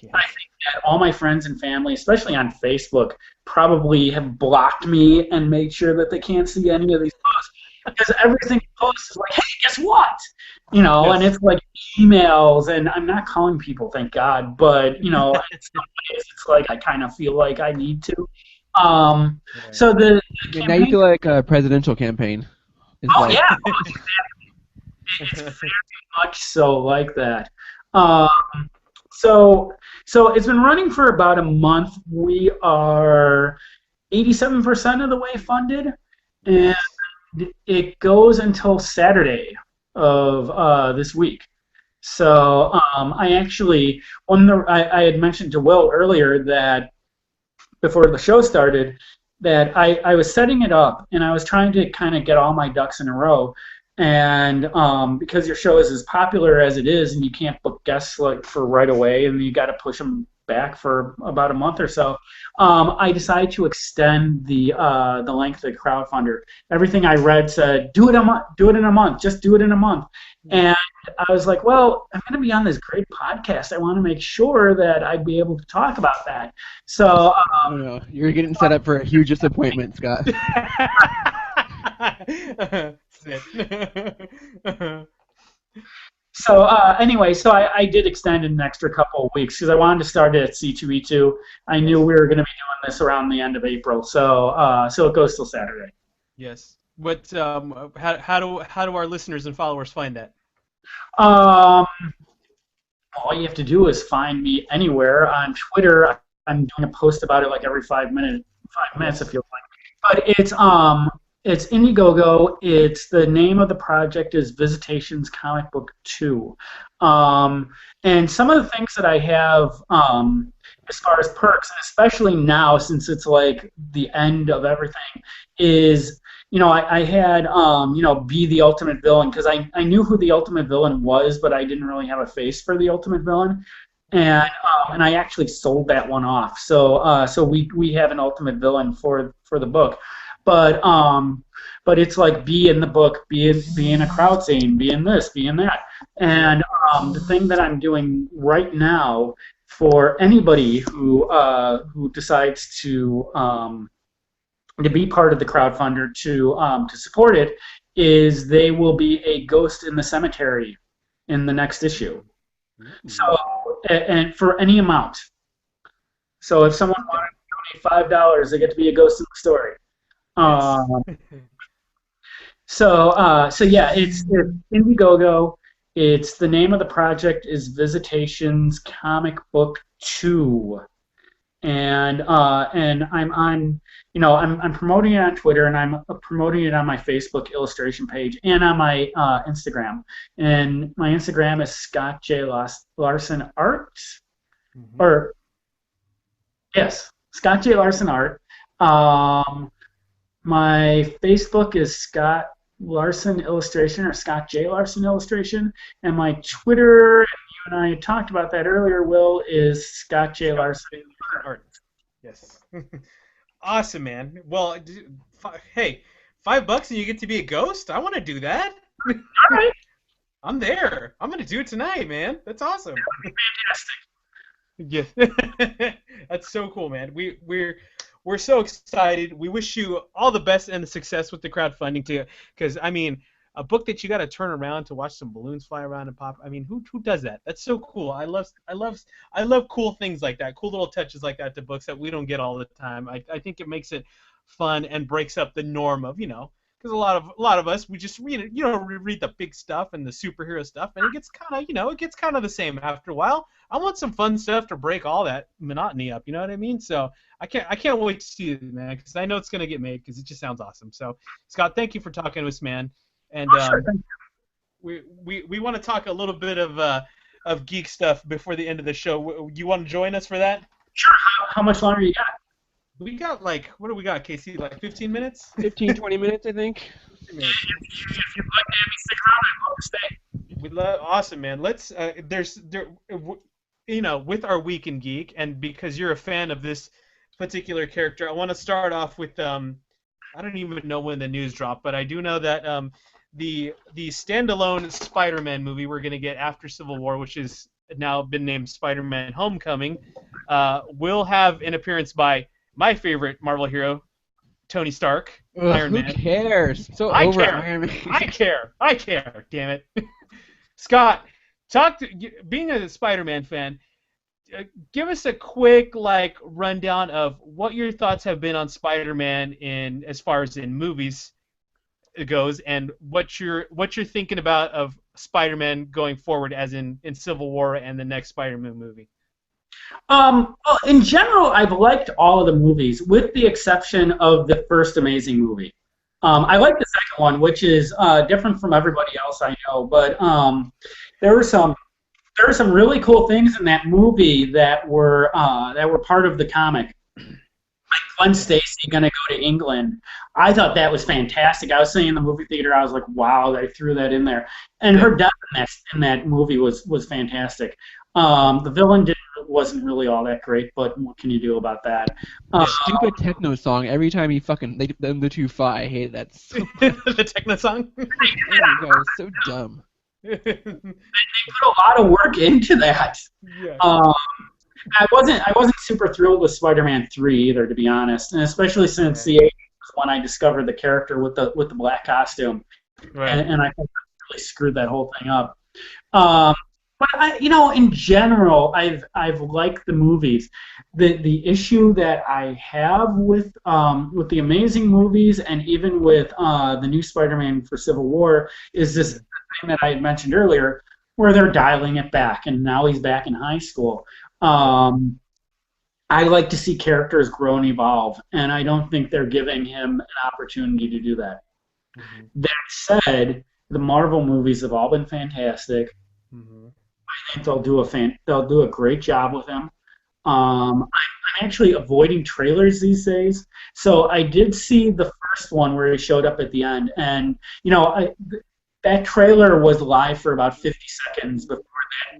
Yes. I think that all my friends and family, especially on Facebook, probably have blocked me and made sure that they can't see any of these posts because everything you post is like, hey, guess what? Yes. And it's like emails, and I'm not calling people, thank God, but in some ways it's like I kind of feel like I need to. So the campaign, now you feel like a presidential campaign. Yeah, it's very much so like that. So it's been running for about a month. We are 87% of the way funded, and it goes until Saturday of this week. So I actually, I had mentioned to Will earlier that before the show started that I was setting it up and I was trying to kind of get all my ducks in a row. And because your show is as popular as it is, and you can't book guests like for right away, and you got to push them back for about a month or so, I decided to extend the length of the crowdfunder. Everything I read said, do it in a month, just do it in a month. And I was like, well, I'm going to be on this great podcast. I want to make sure that I'd be able to talk about that. So you're getting set up for a huge disappointment, Scott. So anyway, I did extend an extra couple of weeks because I wanted to start it at C2E2. I knew we were going to be doing this around the end of April, so it goes till Saturday. Yes. What? How do our listeners and followers find that? All you have to do is find me anywhere on Twitter. I'm doing a post about it like every 5 minutes if you like. But it's Indiegogo. It's the name of the project is Visitations Comic Book 2. And some of the things that I have as far as perks, and especially now since it's like the end of everything, is I had be the ultimate villain because I knew who the ultimate villain was, but I didn't really have a face for the ultimate villain. And I actually sold that one off. So we have an ultimate villain for the book. But it's like be in the book, be in a crowd scene, be in this, be in that. And the thing that I'm doing right now for anybody who decides to be part of the crowdfunder to support it is they will be a ghost in the cemetery in the next issue. So and for any amount. So if someone wanted to donate $5, they get to be a ghost in the story. So yeah, it's Indiegogo. It's the name of the project is Visitations Comic Book 2. And I'm on, I'm promoting it on Twitter, and I'm promoting it on my Facebook illustration page and on my Instagram. And my Instagram is Scott J. Larson Art, or yes, Scott J. Larson Art. My Facebook is Scott Larson Illustration or Scott J. Larson Illustration, and my Twitter, and you and I talked about that earlier, Will, is Scott J. Larson Art. Yes. Awesome, man. Well, hey, $5 and you get to be a ghost? I want to do that. All right. I'm there. I'm going to do it tonight, man. That's awesome. That would be fantastic. Yeah. That's so cool, man. We're so excited. We wish you all the best and the success with the crowdfunding too, because I mean, a book that you got to turn around to watch some balloons fly around and pop. I mean, who does that? That's so cool. I love cool things like that, cool little touches like that to books that we don't get all the time. I think it makes it fun and breaks up the norm of, because a lot of us, we just read it, read the big stuff and the superhero stuff, and it gets kind of the same after a while. I want some fun stuff to break all that monotony up. You know what I mean? So I can't wait to see it, man, because I know it's gonna get made because it just sounds awesome. So Scott, thank you for talking to us, man. And sure, we want to talk a little bit of geek stuff before the end of the show. You want to join us for that? Sure. How much longer you got? We got what do we got, Casey? Like 15 minutes? 15, 20 minutes, I think. If you'd like to have me stick around, I'd love to stay. Awesome, man. Let's with our Week in Geek, and because you're a fan of this particular character, I want to start off with I don't even know when the news dropped, but I do know that the standalone Spider-Man movie we're going to get after Civil War, which has now been named Spider-Man Homecoming, will have an appearance by my favorite Marvel hero, Tony Stark, Iron Man. Who cares? So I over care. Iron Man. I care. Damn it, Scott. Being a Spider-Man fan, give us a quick rundown of what your thoughts have been on Spider-Man in as far as in movies it goes, and what you're thinking about of Spider-Man going forward, as in Civil War and the next Spider-Man movie. Well, in general, I've liked all of the movies, with the exception of the first Amazing movie. I like the second one, which is different from everybody else I know, but there were some really cool things in that movie that were part of the comic. Like Gwen Stacy gonna go to England. I thought that was fantastic. I was sitting in the movie theater. I was like, wow, they threw that in there. And her death in that movie was fantastic. The villain wasn't really all that great, but what can you do about that? Stupid techno song. Every time he the two fight, I hate that. The techno song. Oh my God, it's so dumb. They put a lot of work into that. Yeah. I wasn't super thrilled with Spider-Man 3 either, to be honest, and especially since the 80s was when I discovered the character with the black costume, Right. and I think that really screwed that whole thing up. But in general, I've liked the movies. The issue that I have with the Amazing movies, and even with the new Spider-Man for Civil War, is this thing that I had mentioned earlier, where they're dialing it back, and now he's back in high school. I like to see characters grow and evolve, and I don't think they're giving him an opportunity to do that. Mm-hmm. That said, the Marvel movies have all been fantastic. Mm-hmm. I think they'll do a great job with him. I'm actually avoiding trailers these days, so I did see the first one where he showed up at the end, and that trailer was live for about 50 seconds before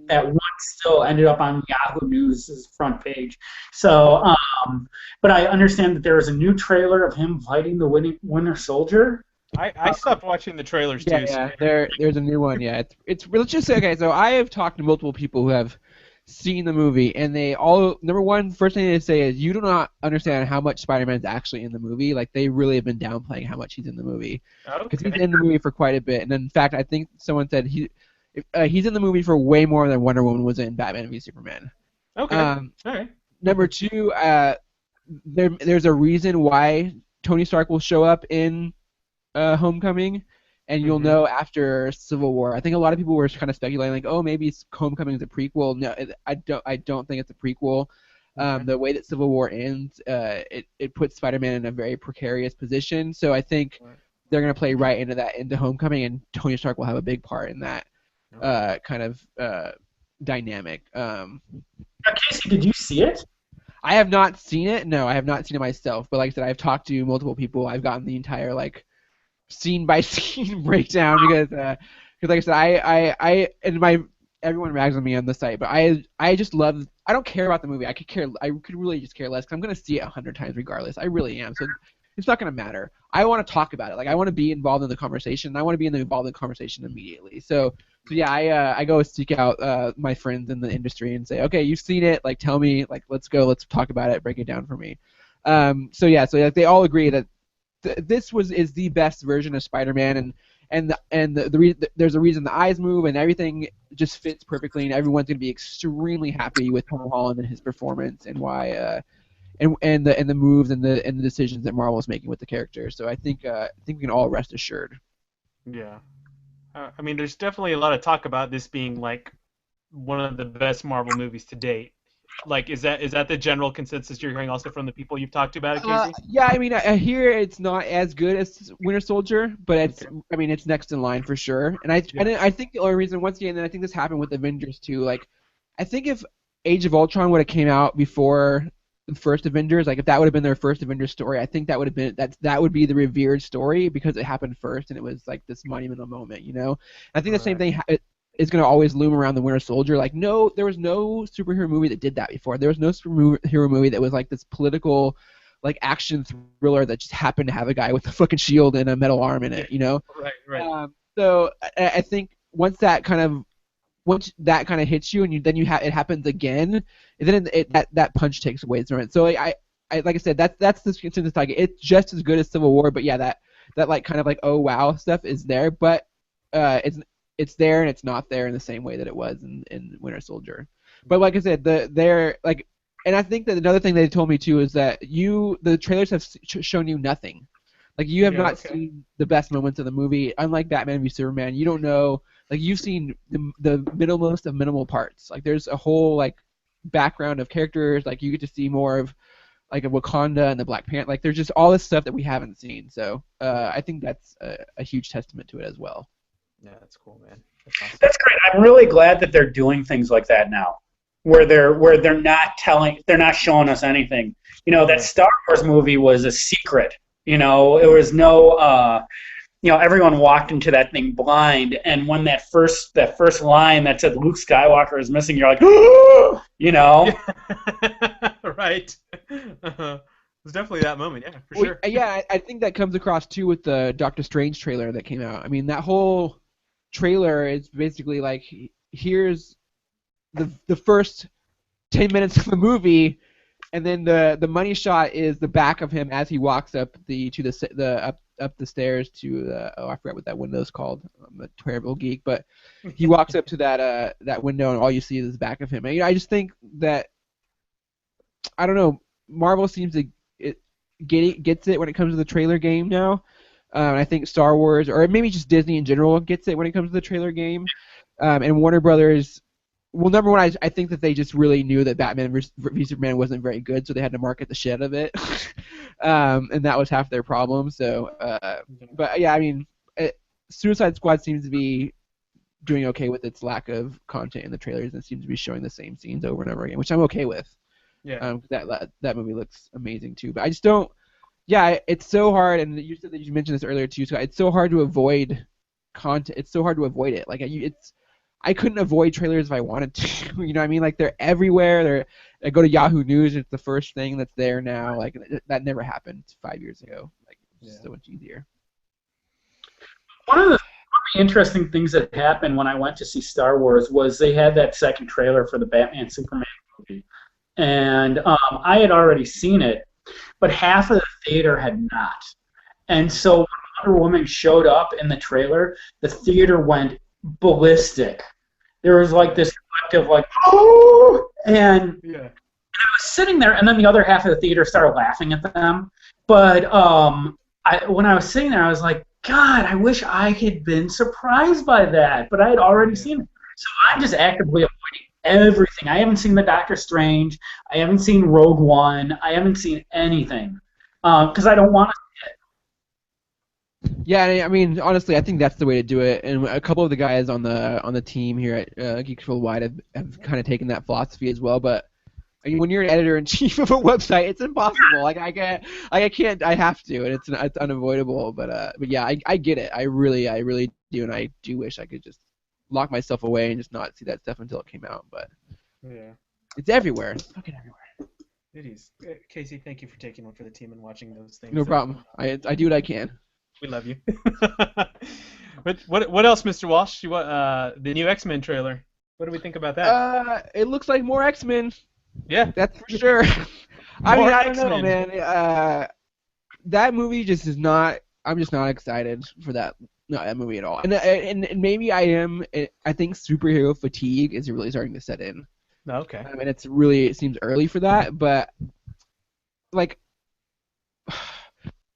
that one still ended up on Yahoo News' front page. So, but I understand that there is a new trailer of him fighting the Winter Soldier. I stopped watching the trailers too. Yeah, there's a new one. Yeah, it's let's just say, okay. So I have talked to multiple people who have seen the movie, and they all, number one, first thing they say is, you do not understand how much Spider-Man is actually in the movie. Like, they really have been downplaying how much he's in the movie. Because he's in the movie for quite a bit. And in fact, I think someone said he's in the movie for way more than Wonder Woman was in Batman v Superman. Okay. All right. Number two, there's a reason why Tony Stark will show up in Homecoming, and you'll know after Civil War. I think a lot of people were kind of speculating, like, oh, maybe Homecoming is a prequel. No, I don't think it's a prequel. The way that Civil War ends, it puts Spider-Man in a very precarious position. So I think they're going to play right into Homecoming, and Tony Stark will have a big part in that kind of dynamic. Casey, did you see it? I have not seen it. No, I have not seen it myself. But like I said, I've talked to multiple people. I've gotten the entire scene by scene breakdown because like I said, I and everyone rags on me on the site, but I just love. I don't care about the movie. I could really just care less because I'm gonna see it 100 times regardless. I really am. So it's not gonna matter. I want to talk about it. Like, I want to be involved in the conversation. I want to be involved in the conversation immediately. So yeah, I go seek out my friends in the industry and say, okay, you've seen it. Like, tell me. Like, let's talk about it. Break it down for me. So they all agree that this is the best version of Spider-Man, and there's a reason the eyes move and everything just fits perfectly, and everyone's gonna be extremely happy with Tom Holland and his performance and why and the moves and the decisions that Marvel is making with the character. So I think we can all rest assured. Yeah. I mean, there's definitely a lot of talk about this being like one of the best Marvel movies to date. Like, is that the general consensus you're hearing also from the people you've talked to about it, Casey? Yeah, I mean, I hear it's not as good as Winter Soldier, but it's next in line for sure. And I think the only reason, once again, and I think this happened with Avengers too. Like, I think if Age of Ultron would have came out before the first Avengers, like if that would have been their first Avengers story, I think that would be the revered story because it happened first and it was like this monumental moment, you know. I think the same thing is going to always loom around the Winter Soldier. Like, no, there was no superhero movie that did that before. There was no superhero movie that was like this political, like, action thriller that just happened to have a guy with a fucking shield and a metal arm in it, you know. Right. So I think once that kind of hits you, and it happens again, and then that punch takes away from it. So like I said, that's the consensus target. It's just as good as Civil War, but yeah, that like kind of like, oh wow stuff is there, but it's there and it's not there in the same way that it was in Winter Soldier. But like I said, they're like, and I think that another thing they told me too is that the trailers have shown you nothing. Like, you have not seen the best moments of the movie. Unlike Batman v Superman, you don't know. Like, you've seen the minimalist of minimal parts. Like, there's a whole like background of characters. Like, you get to see more of like a Wakanda and the Black Panther. Like, there's just all this stuff that we haven't seen. So I think that's a huge testament to it as well. Yeah, that's cool, man. That's awesome. That's great. I'm really glad that they're doing things like that now, where they're not showing us anything. You know, that Star Wars movie was a secret. You know, there was no, everyone walked into that thing blind, and when that first line that said Luke Skywalker is missing, you're like, oh, you know. Right. It was definitely that moment, yeah, for sure. Yeah, I think that comes across too with the Doctor Strange trailer that came out. I mean, that whole trailer is basically like, here's the first 10 minutes of the movie, and then the money shot is the back of him as he walks up the stairs to I forgot what that window's called. I'm a terrible geek, but he walks up to that window and all you see is the back of him. And I just think that, I don't know, Marvel seems to gets it when it comes to the trailer game now. I think Star Wars, or maybe just Disney in general, gets it when it comes to the trailer game. And Warner Brothers, well, number one, I think that they just really knew that Batman v Superman wasn't very good, so they had to market the shit out of it. And that was half their problem. So, but yeah, I mean, Suicide Squad seems to be doing okay with its lack of content in the trailers, and seems to be showing the same scenes over and over again, which I'm okay with. Yeah. That movie looks amazing too, but I just don't. Yeah, it's so hard, and you said that you mentioned this earlier too. So it's so hard to avoid content. It's so hard to avoid it. Like I couldn't avoid trailers if I wanted to. You know what I mean? Like, they're everywhere. I go to Yahoo News, it's the first thing that's there now. Like, that never happened 5 years ago. Like, it's so much easier. One of the the interesting things that happened when I went to see Star Wars was they had that second trailer for the Batman Superman movie, and I had already seen it, but half of the theater had not. And so when Wonder Woman showed up in the trailer, the theater went ballistic. There was like this collective like, oh, and Yeah. I was sitting there, and then the other half of the theater started laughing at them. But when I was sitting there, I was like, God, I wish I had been surprised by that. But I had already seen it. So I'm just actively avoiding everything. I haven't seen the Doctor Strange. I haven't seen Rogue One. I haven't seen anything because I don't want to. Yeah, I mean, honestly, I think that's the way to do it. And a couple of the guys on the team here at Geeks Worldwide have kind of taken that philosophy as well. But I mean, when you're an editor-in-chief of a website, it's impossible. Like I can't, I have to, and it's unavoidable. But yeah, I get it. I really do, and I do wish I could just lock myself away and just not see that stuff until it came out. But Yeah. it's everywhere. It's fucking everywhere. It is. Casey, thank you for taking one for the team and watching those things. No problem. I do what I can. We love you. What else, Mr. Walsh? The new X-Men trailer. What do we think about that? It looks like more X-Men. Yeah. That's for sure. I mean, More I don't know, X-Men. man. That movie just is not. I'm just not excited for that. No, that movie at all. And maybe I am. I think superhero fatigue is really starting to set in. Okay. I mean, it seems early for that, but like,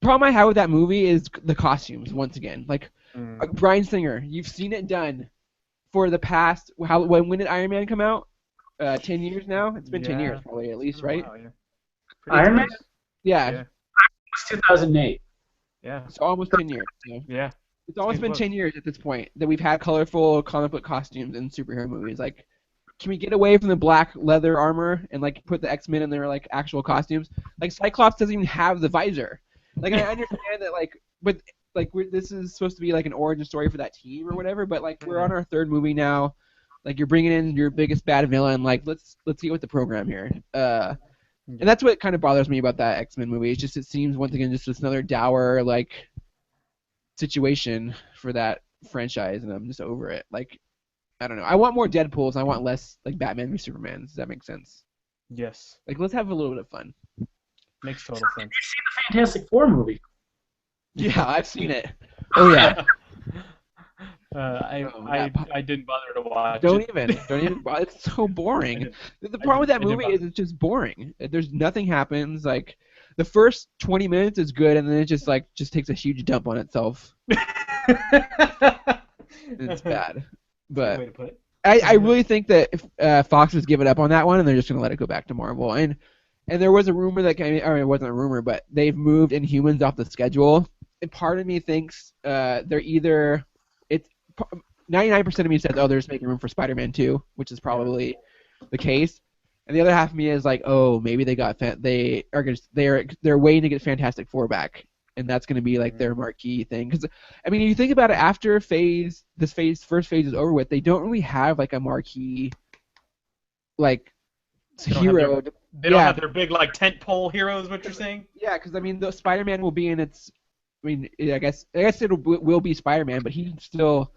problem I have with that movie is the costumes. Once again, like Bryan Singer, you've seen it done for the past. When did Iron Man come out? 10 years now. It's been 10 years probably at least, right? Wow, yeah. Iron Man? Yeah. Yeah. It was 2008. Yeah. It's almost 10 years. So. Yeah. It's almost been close. 10 years at this point that we've had colorful comic book costumes in superhero movies. Like, can we get away from the black leather armor and like put the X-Men in their like actual costumes? Like Cyclops doesn't even have the visor. Like I understand that this is supposed to be like an origin story for that team or whatever, but like we're on our third movie now. Like you're bringing in your biggest bad villain. Like let's get with the program here. And that's what kind of bothers me about that X-Men movie. It's just it seems once again just another dour like situation for that franchise, and I'm just over it. Like I don't know. I want more Deadpools. I want less like Batman v Superman. Does that make sense? Yes. Like let's have a little bit of fun. Makes total sense. Have you seen the Fantastic Four movie? Yeah, I've seen it. Oh yeah. I didn't bother to watch Don't it. even. It's so boring. The problem with that movie is it's just boring. There's nothing happens. Like the first 20 minutes is good, and then it just takes a huge dump on itself. It's bad. But Way to put it. I really think that if, Fox has given up on that one, and they're just gonna let it go back to Marvel. And there was a rumor that it wasn't a rumor, but they've moved Inhumans off the schedule. And part of me thinks they're either 99% of me says, oh, they're just making room for Spider-Man 2, which is probably the case. And the other half of me is like, oh, maybe they're waiting to get Fantastic Four back, and that's going to be like their marquee thing. Because I mean, you think about it, after this first phase is over with, they don't really have like a marquee like hero. They don't have their big like tentpole heroes. What you're saying? Yeah, because I mean, the Spider-Man will be in its. I mean, I guess it will be Spider-Man, but he's still.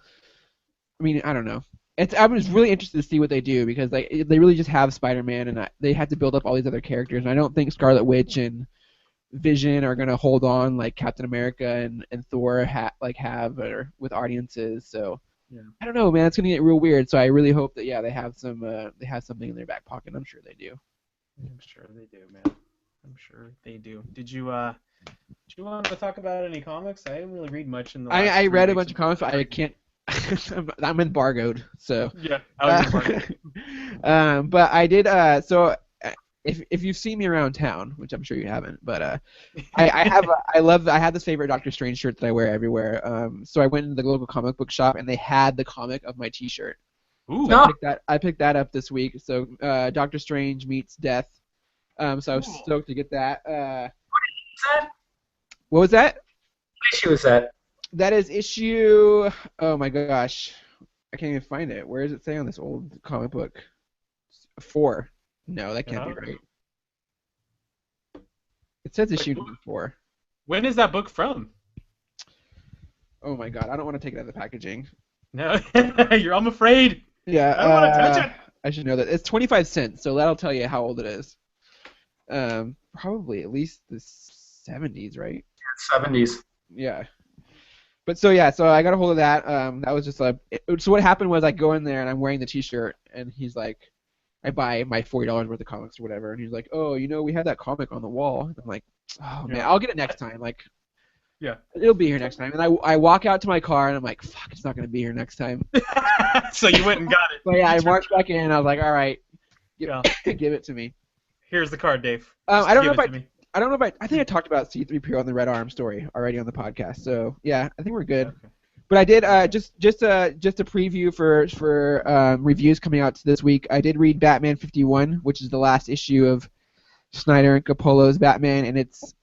I mean, I don't know. I'm just really interested to see what they do, because they really just have Spider-Man, and they had to build up all these other characters, and I don't think Scarlet Witch and Vision are gonna hold on like Captain America and Thor have with audiences. So I don't know, man. It's gonna get real weird. So I really hope that they have something in their back pocket. I'm sure they do. I'm sure they do, man. I'm sure they do. Did you want to talk about any comics? I didn't really read much in the last I 3 read a weeks. bunch of comics, but I can't. I'm embargoed, so. Yeah, I was embargoed. But I did. So if you've seen me around town, which I'm sure you haven't, but I have this favorite Doctor Strange shirt that I wear everywhere. So I went into the local comic book shop, and they had the comic of my T-shirt. Ooh. So I picked that up this week. So Doctor Strange meets Death. So I was stoked to get that. What was that? What issue is that? That is issue. Oh my gosh, I can't even find it. Where does it say on this old comic book? 4. No, that can't be right. It says issue number 4. When is that book from? Oh my god, I don't want to take it out of the packaging. No, I'm afraid. Yeah, I don't want to touch it. I should know that. It's 25 cents, so that'll tell you how old it is. Probably at least the 70s, right? 70s. Yeah. But so yeah, so I got a hold of that. That was just so what happened was I go in there and I'm wearing the T-shirt, and he's like, I buy my $40 worth of comics or whatever, and he's like, oh, we had that comic on the wall. And I'm like, oh man, I'll get it next time. Like, yeah, it'll be here next time. And I walk out to my car and I'm like, fuck, it's not gonna be here next time. So you went and got it. So yeah, I marched back in and I was like, all right, give it to me. Here's the card, Dave. I don't know if I think I talked about C-3PO and the Red Arm story already on the podcast. So yeah, I think we're good. Okay. But I did just a preview for reviews coming out this week. I did read Batman 51, which is the last issue of Snyder and Capullo's Batman, and it's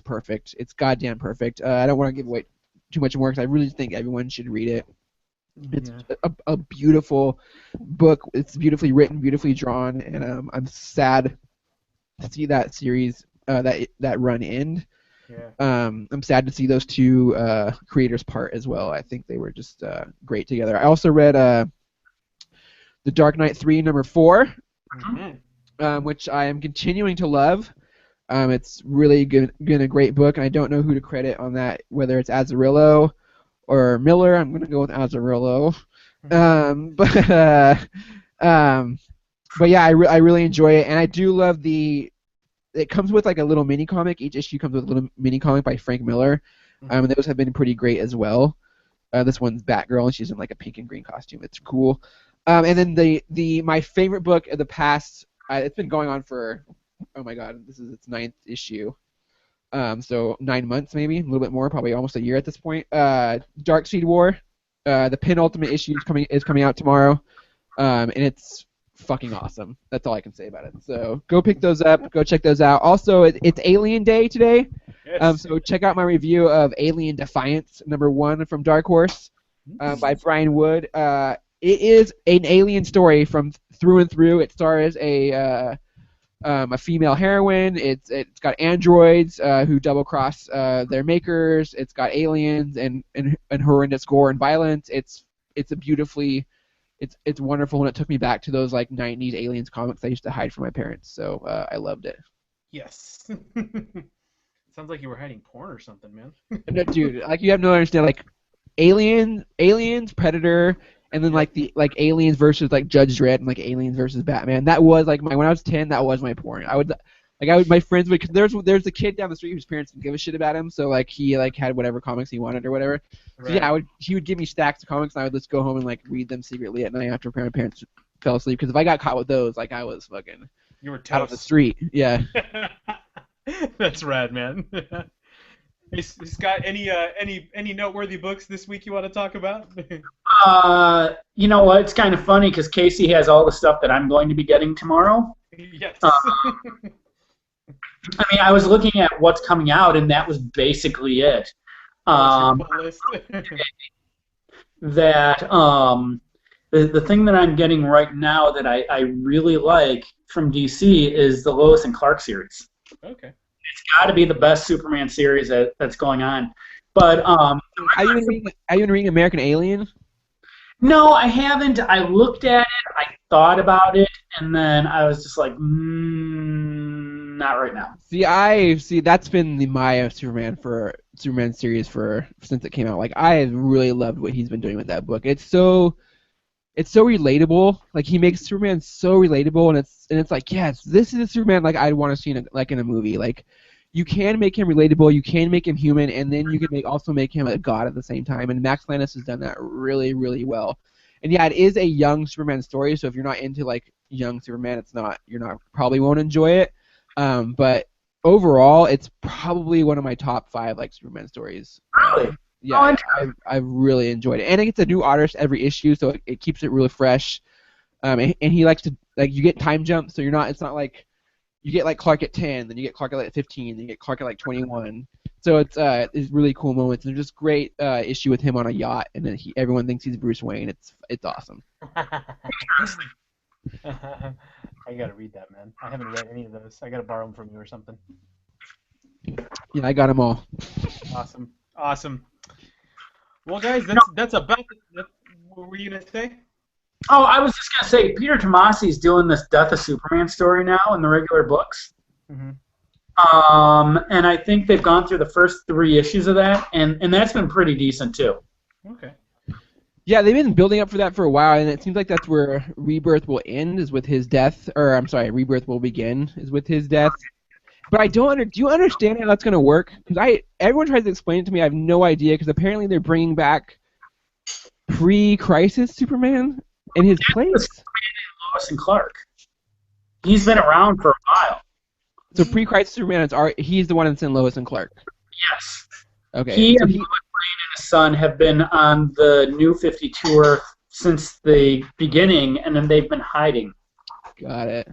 perfect. It's goddamn perfect. I don't want to give away too much more because I really think everyone should read it. It's a beautiful book. It's beautifully written, beautifully drawn, and I'm sad to see that series that run end. Yeah. I'm sad to see those two creators part as well. I think they were just great together. I also read The Dark Knight 3 number 4, which I am continuing to love. It's really been a great book, and I don't know who to credit on that, whether it's Azzarillo or Miller. I'm going to go with Azzarillo. But yeah, I really enjoy it, and I do love it comes with like a little mini comic. Each issue comes with a little mini comic by Frank Miller. And those have been pretty great as well. This one's Batgirl, and she's in like a pink and green costume. It's cool. And then my favorite book of the past. It's been going on for, oh my god, this is its 9th issue. So 9 months maybe, a little bit more, probably almost a year at this point. Dark Seed War. The penultimate issue is coming out tomorrow, and it's fucking awesome. That's all I can say about it. So go pick those up. Go check those out. Also, it's Alien Day today. Yes. So check out my review of Alien Defiance #1 from Dark Horse by Brian Wood. It is an alien story from through and through. It stars a female heroine. It's got androids who double cross their makers. It's got aliens and horrendous gore and violence. It's wonderful, and it took me back to those like 90s aliens comics I used to hide from my parents. So I loved it. Yes. Sounds like you were hiding porn or something, man. No, dude, like you have no understand, like aliens, Predator, and then like aliens versus like Judge Dredd and like aliens versus Batman. That was like when I was 10. That was my porn. My friends would, cause there's a kid down the street whose parents didn't give a shit about him, so like he like had whatever comics he wanted or whatever. Right. So yeah, he would give me stacks of comics, and I would just go home and like read them secretly at night after my parents fell asleep. Because if I got caught with those, like I was fucking out on the street. Yeah. That's rad, man. Hey, Scott, any noteworthy books this week you want to talk about? You know what? It's kind of funny because Casey has all the stuff that I'm going to be getting tomorrow. Yes. I mean, I was looking at what's coming out, and that was basically it. The thing that I'm getting right now that I really like from DC is the Lois and Clark series. Okay. It's got to be the best Superman series that's going on. But are you reading American Alien? No, I haven't. I looked at it, I thought about it, and then I was just like, not right now. See, that's been my Superman series since it came out. Like I really loved what he's been doing with that book. It's so relatable. Like he makes Superman so relatable, and it's like, yes, this is a Superman like I'd want to see in a movie. Like you can make him relatable, you can make him human, and then you can also make him a god at the same time. And Max Landis has done that really, really well. And yeah, it is a young Superman story, so if you're not into like young Superman, you're probably won't enjoy it. But overall, it's probably one of my top 5 like Superman stories. Really? Yeah, I really enjoyed it, and it gets a new artist every issue, so it keeps it really fresh. And he likes to you get time jumps, so it's not like you get like Clark at 10, then you get Clark at like 15, then you get Clark at like 21. So it's really cool moments, and just great issue with him on a yacht, and then everyone thinks he's Bruce Wayne. It's awesome. I gotta read that, man. I haven't read any of those. I gotta borrow them from you or something. Yeah, I got them all. Awesome. Well, guys, that's about. What were you gonna say? Oh, I was just gonna say Peter Tomasi's doing this Death of Superman story now in the regular books. Hmm. And I think they've gone through the first 3 issues of that, and that's been pretty decent too. Okay. Yeah, they've been building up for that for a while, and it seems like that's where Rebirth will end, is with his death. Or, I'm sorry, Rebirth will begin, is with his death. But I don't do you understand how that's going to work? Because everyone tries to explain it to me, I have no idea, because apparently they're bringing back pre-Crisis Superman in his place. Lois and Clark. He's been around for a while. So pre-Crisis Superman, he's the one that's in Lois and Clark. Yes. Okay. He so and Lois Lane and his son have been on the New 52 Earth since the beginning, and then they've been hiding. Got it.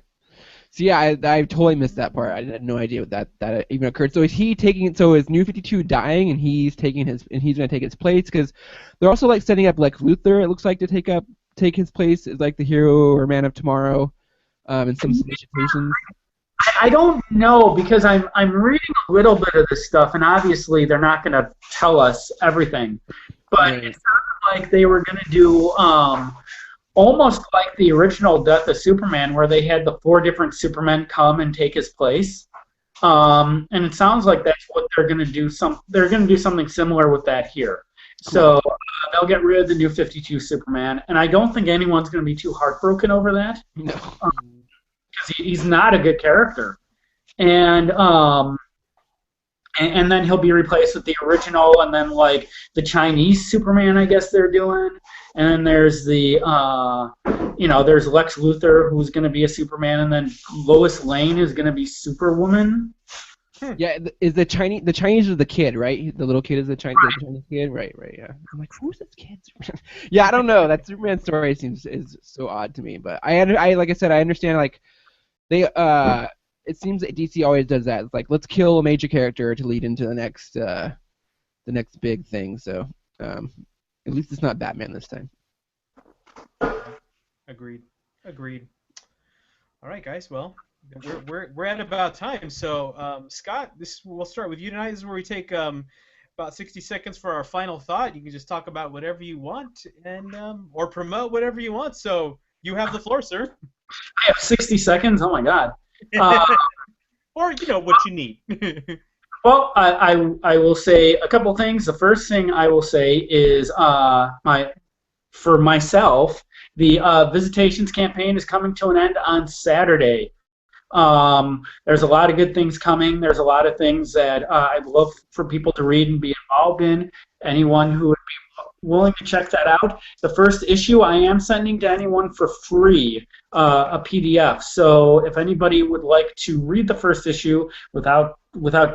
So yeah, I totally missed that part. I had no idea that even occurred. So is he taking? So is New 52 dying, and he's going to take his place? Because they're also like setting up Lex Luthor. It looks like to take his place as like the hero or Man of Tomorrow, in some Visitations. I don't know, because I'm reading a little bit of this stuff, and obviously they're not going to tell us everything. But Right. it sounded like they were going to do almost like the original Death of Superman, where they had the 4 different Supermen come and take his place. And it sounds like that's what they're going to do. They're going to do something similar with that here. So they'll get rid of the New 52 Superman, and I don't think anyone's going to be too heartbroken over that. No. Because he's not a good character, and then he'll be replaced with the original, and then like the Chinese Superman, I guess they're doing, and then there's the there's Lex Luthor, who's going to be a Superman, and then Lois Lane is going to be Superwoman. Yeah, is the Chinese is the kid, right? The little kid is the Chinese kid, right? Yeah. I'm like, who's this kid? Yeah, I don't know. That Superman story is so odd to me, but I like I said, I understand. Like they it seems that DC always does that. It's like, let's kill a major character to lead into the next big thing. So at least it's not Batman this time. Agreed. All right, guys. Well, we're at about time. So, Scott, we'll start with you tonight. This is where we take about 60 seconds for our final thought. You can just talk about whatever you want and or promote whatever you want. So you have the floor, sir. I have 60 seconds. Oh my God. Or what you need. Well, I will say a couple things. The first thing I will say is for myself, the Visitations campaign is coming to an end on Saturday. There's a lot of good things coming. There's a lot of things that I'd love for people to read and be involved in. Anyone who would be willing to check that out. The first issue I am sending to anyone for free, a PDF. So if anybody would like to read the first issue without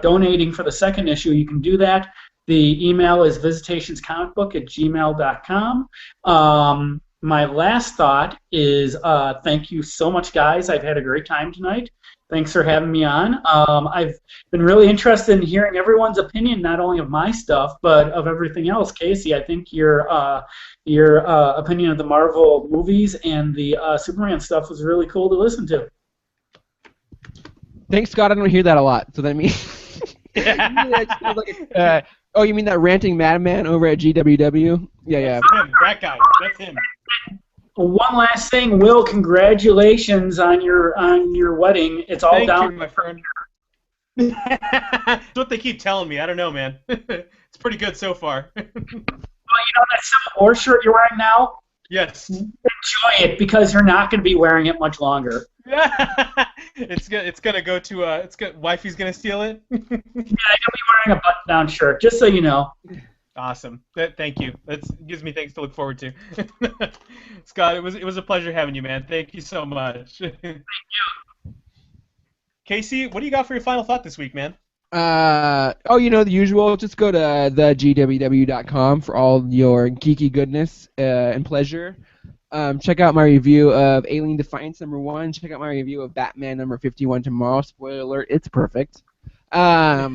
donating for the second issue, you can do that. The email is visitationscomicbook@gmail.com. My last thought is thank you so much, guys. I've had a great time tonight. Thanks for having me on. I've been really interested in hearing everyone's opinion, not only of my stuff, but of everything else. Casey, I think your opinion of the Marvel movies and the Superman stuff was really cool to listen to. Thanks, Scott. I don't hear that a lot. So that means... oh, you mean that ranting madman over at GWW? Yeah. That's him. That guy. That's him. One last thing, Will. Congratulations on your wedding. It's all Thank down. you, my friend. That's what they keep telling me. I don't know, man. It's pretty good so far. Well, that Civil War shirt you're wearing now? Yes. Enjoy it, because you're not going to be wearing it much longer. It's gonna go to wifey's gonna steal it. Yeah, you'll be wearing a button-down shirt, just so you know. Awesome. Thank you. That gives me things to look forward to. Scott, it was a pleasure having you, man. Thank you so much. Thank you. Casey, what do you got for your final thought this week, man? The usual. Just go to thegww.com for all your geeky goodness and pleasure. Check out my review of Alien Defiance #1. Check out my review of Batman #51 tomorrow. Spoiler alert, it's perfect. What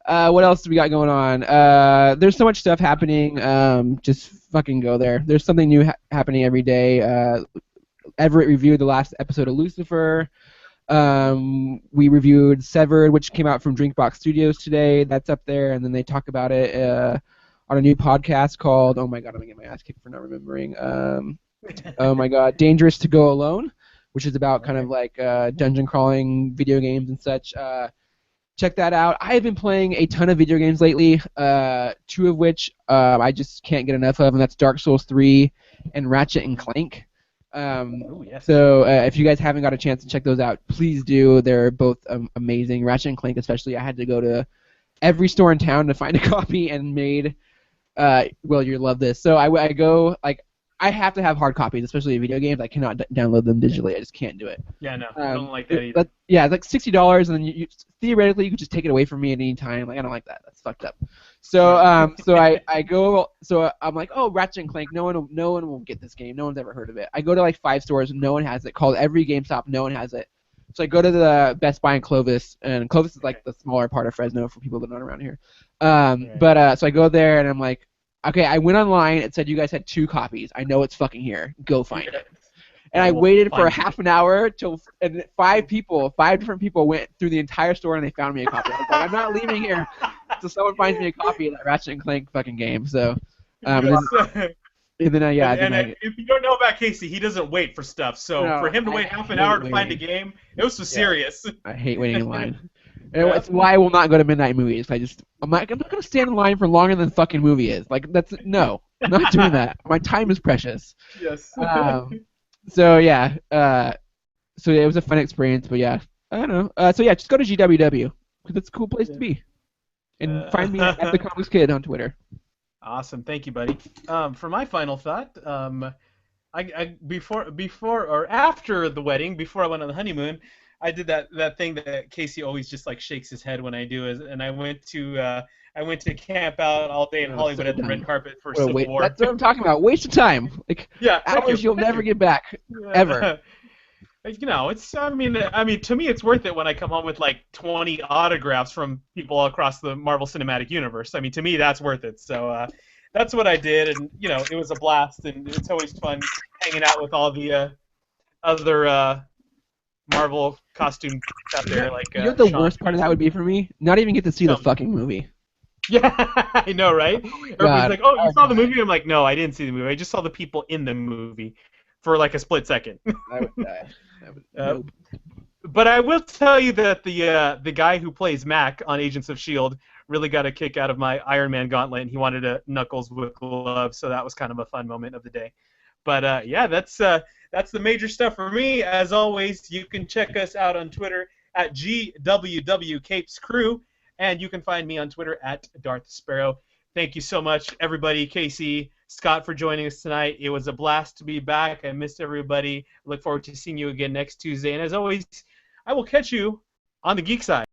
else do we got going on? There's so much stuff happening. Just fucking go there. There's something new happening every day. Everett reviewed the last episode of Lucifer. We reviewed Severed, which came out from Drinkbox Studios today. That's up there, and then they talk about it on a new podcast called, oh my god, I'm gonna get my ass kicked for not remembering. Oh my god, Dangerous to Go Alone, which is about kind of like dungeon crawling video games and such. Check that out. I have been playing a ton of video games lately, two of which I just can't get enough of, and that's Dark Souls 3 and Ratchet and Clank. Yes. So if you guys haven't got a chance to check those out, please do. They're both amazing. Ratchet and Clank especially, I had to go to every store in town to find a copy and made, well, you'll love this. So I go, like, I have to have hard copies, especially video games. I cannot download them digitally. I just can't do it. Yeah, no, I don't like that either. Yeah, it's like $60, and then you theoretically you could just take it away from me at any time. Like, I don't like that. That's fucked up. So so I go. So I'm like, oh, Ratchet and Clank. No one will get this game. No one's ever heard of it. I go to like 5 stores. No one has it. Called every GameStop. No one has it. So I go to the Best Buy in Clovis, and Clovis is like the smaller part of Fresno for people that aren't around here. But so I go there, and I'm like, okay, I went online. It said you guys had 2 copies. I know it's fucking here. Go find it. And I waited for half an hour and 5 different people went through the entire store and they found me a copy. I was like, I'm not leaving here until someone finds me a copy of that Ratchet and Clank fucking game. So, and then if you don't know about Casey, he doesn't wait for stuff. So for him to wait half an hour to find a game, it was so serious. I hate waiting in line. And it's why I will not go to midnight movies. I'm not gonna stand in line for longer than the fucking movie is. Like I'm not doing that. My time is precious. Yes. So yeah, so it was a fun experience, but yeah, I don't know. So yeah, just go to GWW because it's a cool place to be, and find me at the Comics Kid on Twitter. Awesome, thank you, buddy. For my final thought, I before or after the wedding, before I went on the honeymoon, I did that thing that Casey always just like shakes his head when I do, and I went to camp out all day in Hollywood at the red carpet for Civil War. That's what I'm talking about. Waste of time. Like hours you'll never get back ever. You know, it's I mean to me it's worth it when I come home with like 20 autographs from people all across the Marvel Cinematic Universe. I mean, to me that's worth it. So that's what I did, and you know, it was a blast, and it's always fun hanging out with all the other Marvel costume out there. Like you know, the worst part of that would be for me, not even get to see the fucking movie. Yeah, I know, right? Everybody's like, "Oh, you saw the movie?" I'm like, "No, I didn't see the movie. I just saw the people in the movie for like a split second." I would die. Nope. But I will tell you that the guy who plays Mac on Agents of S.H.I.E.L.D. really got a kick out of my Iron Man gauntlet, and he wanted a Knuckles with gloves, so that was kind of a fun moment of the day. But yeah, that's the major stuff for me. As always, you can check us out on Twitter at GWW Capes Crew, and you can find me on Twitter at DarthSparrow. Thank you so much, everybody. Casey, Scott, for joining us tonight. It was a blast to be back. I missed everybody. Look forward to seeing you again next Tuesday. And as always, I will catch you on the geek side.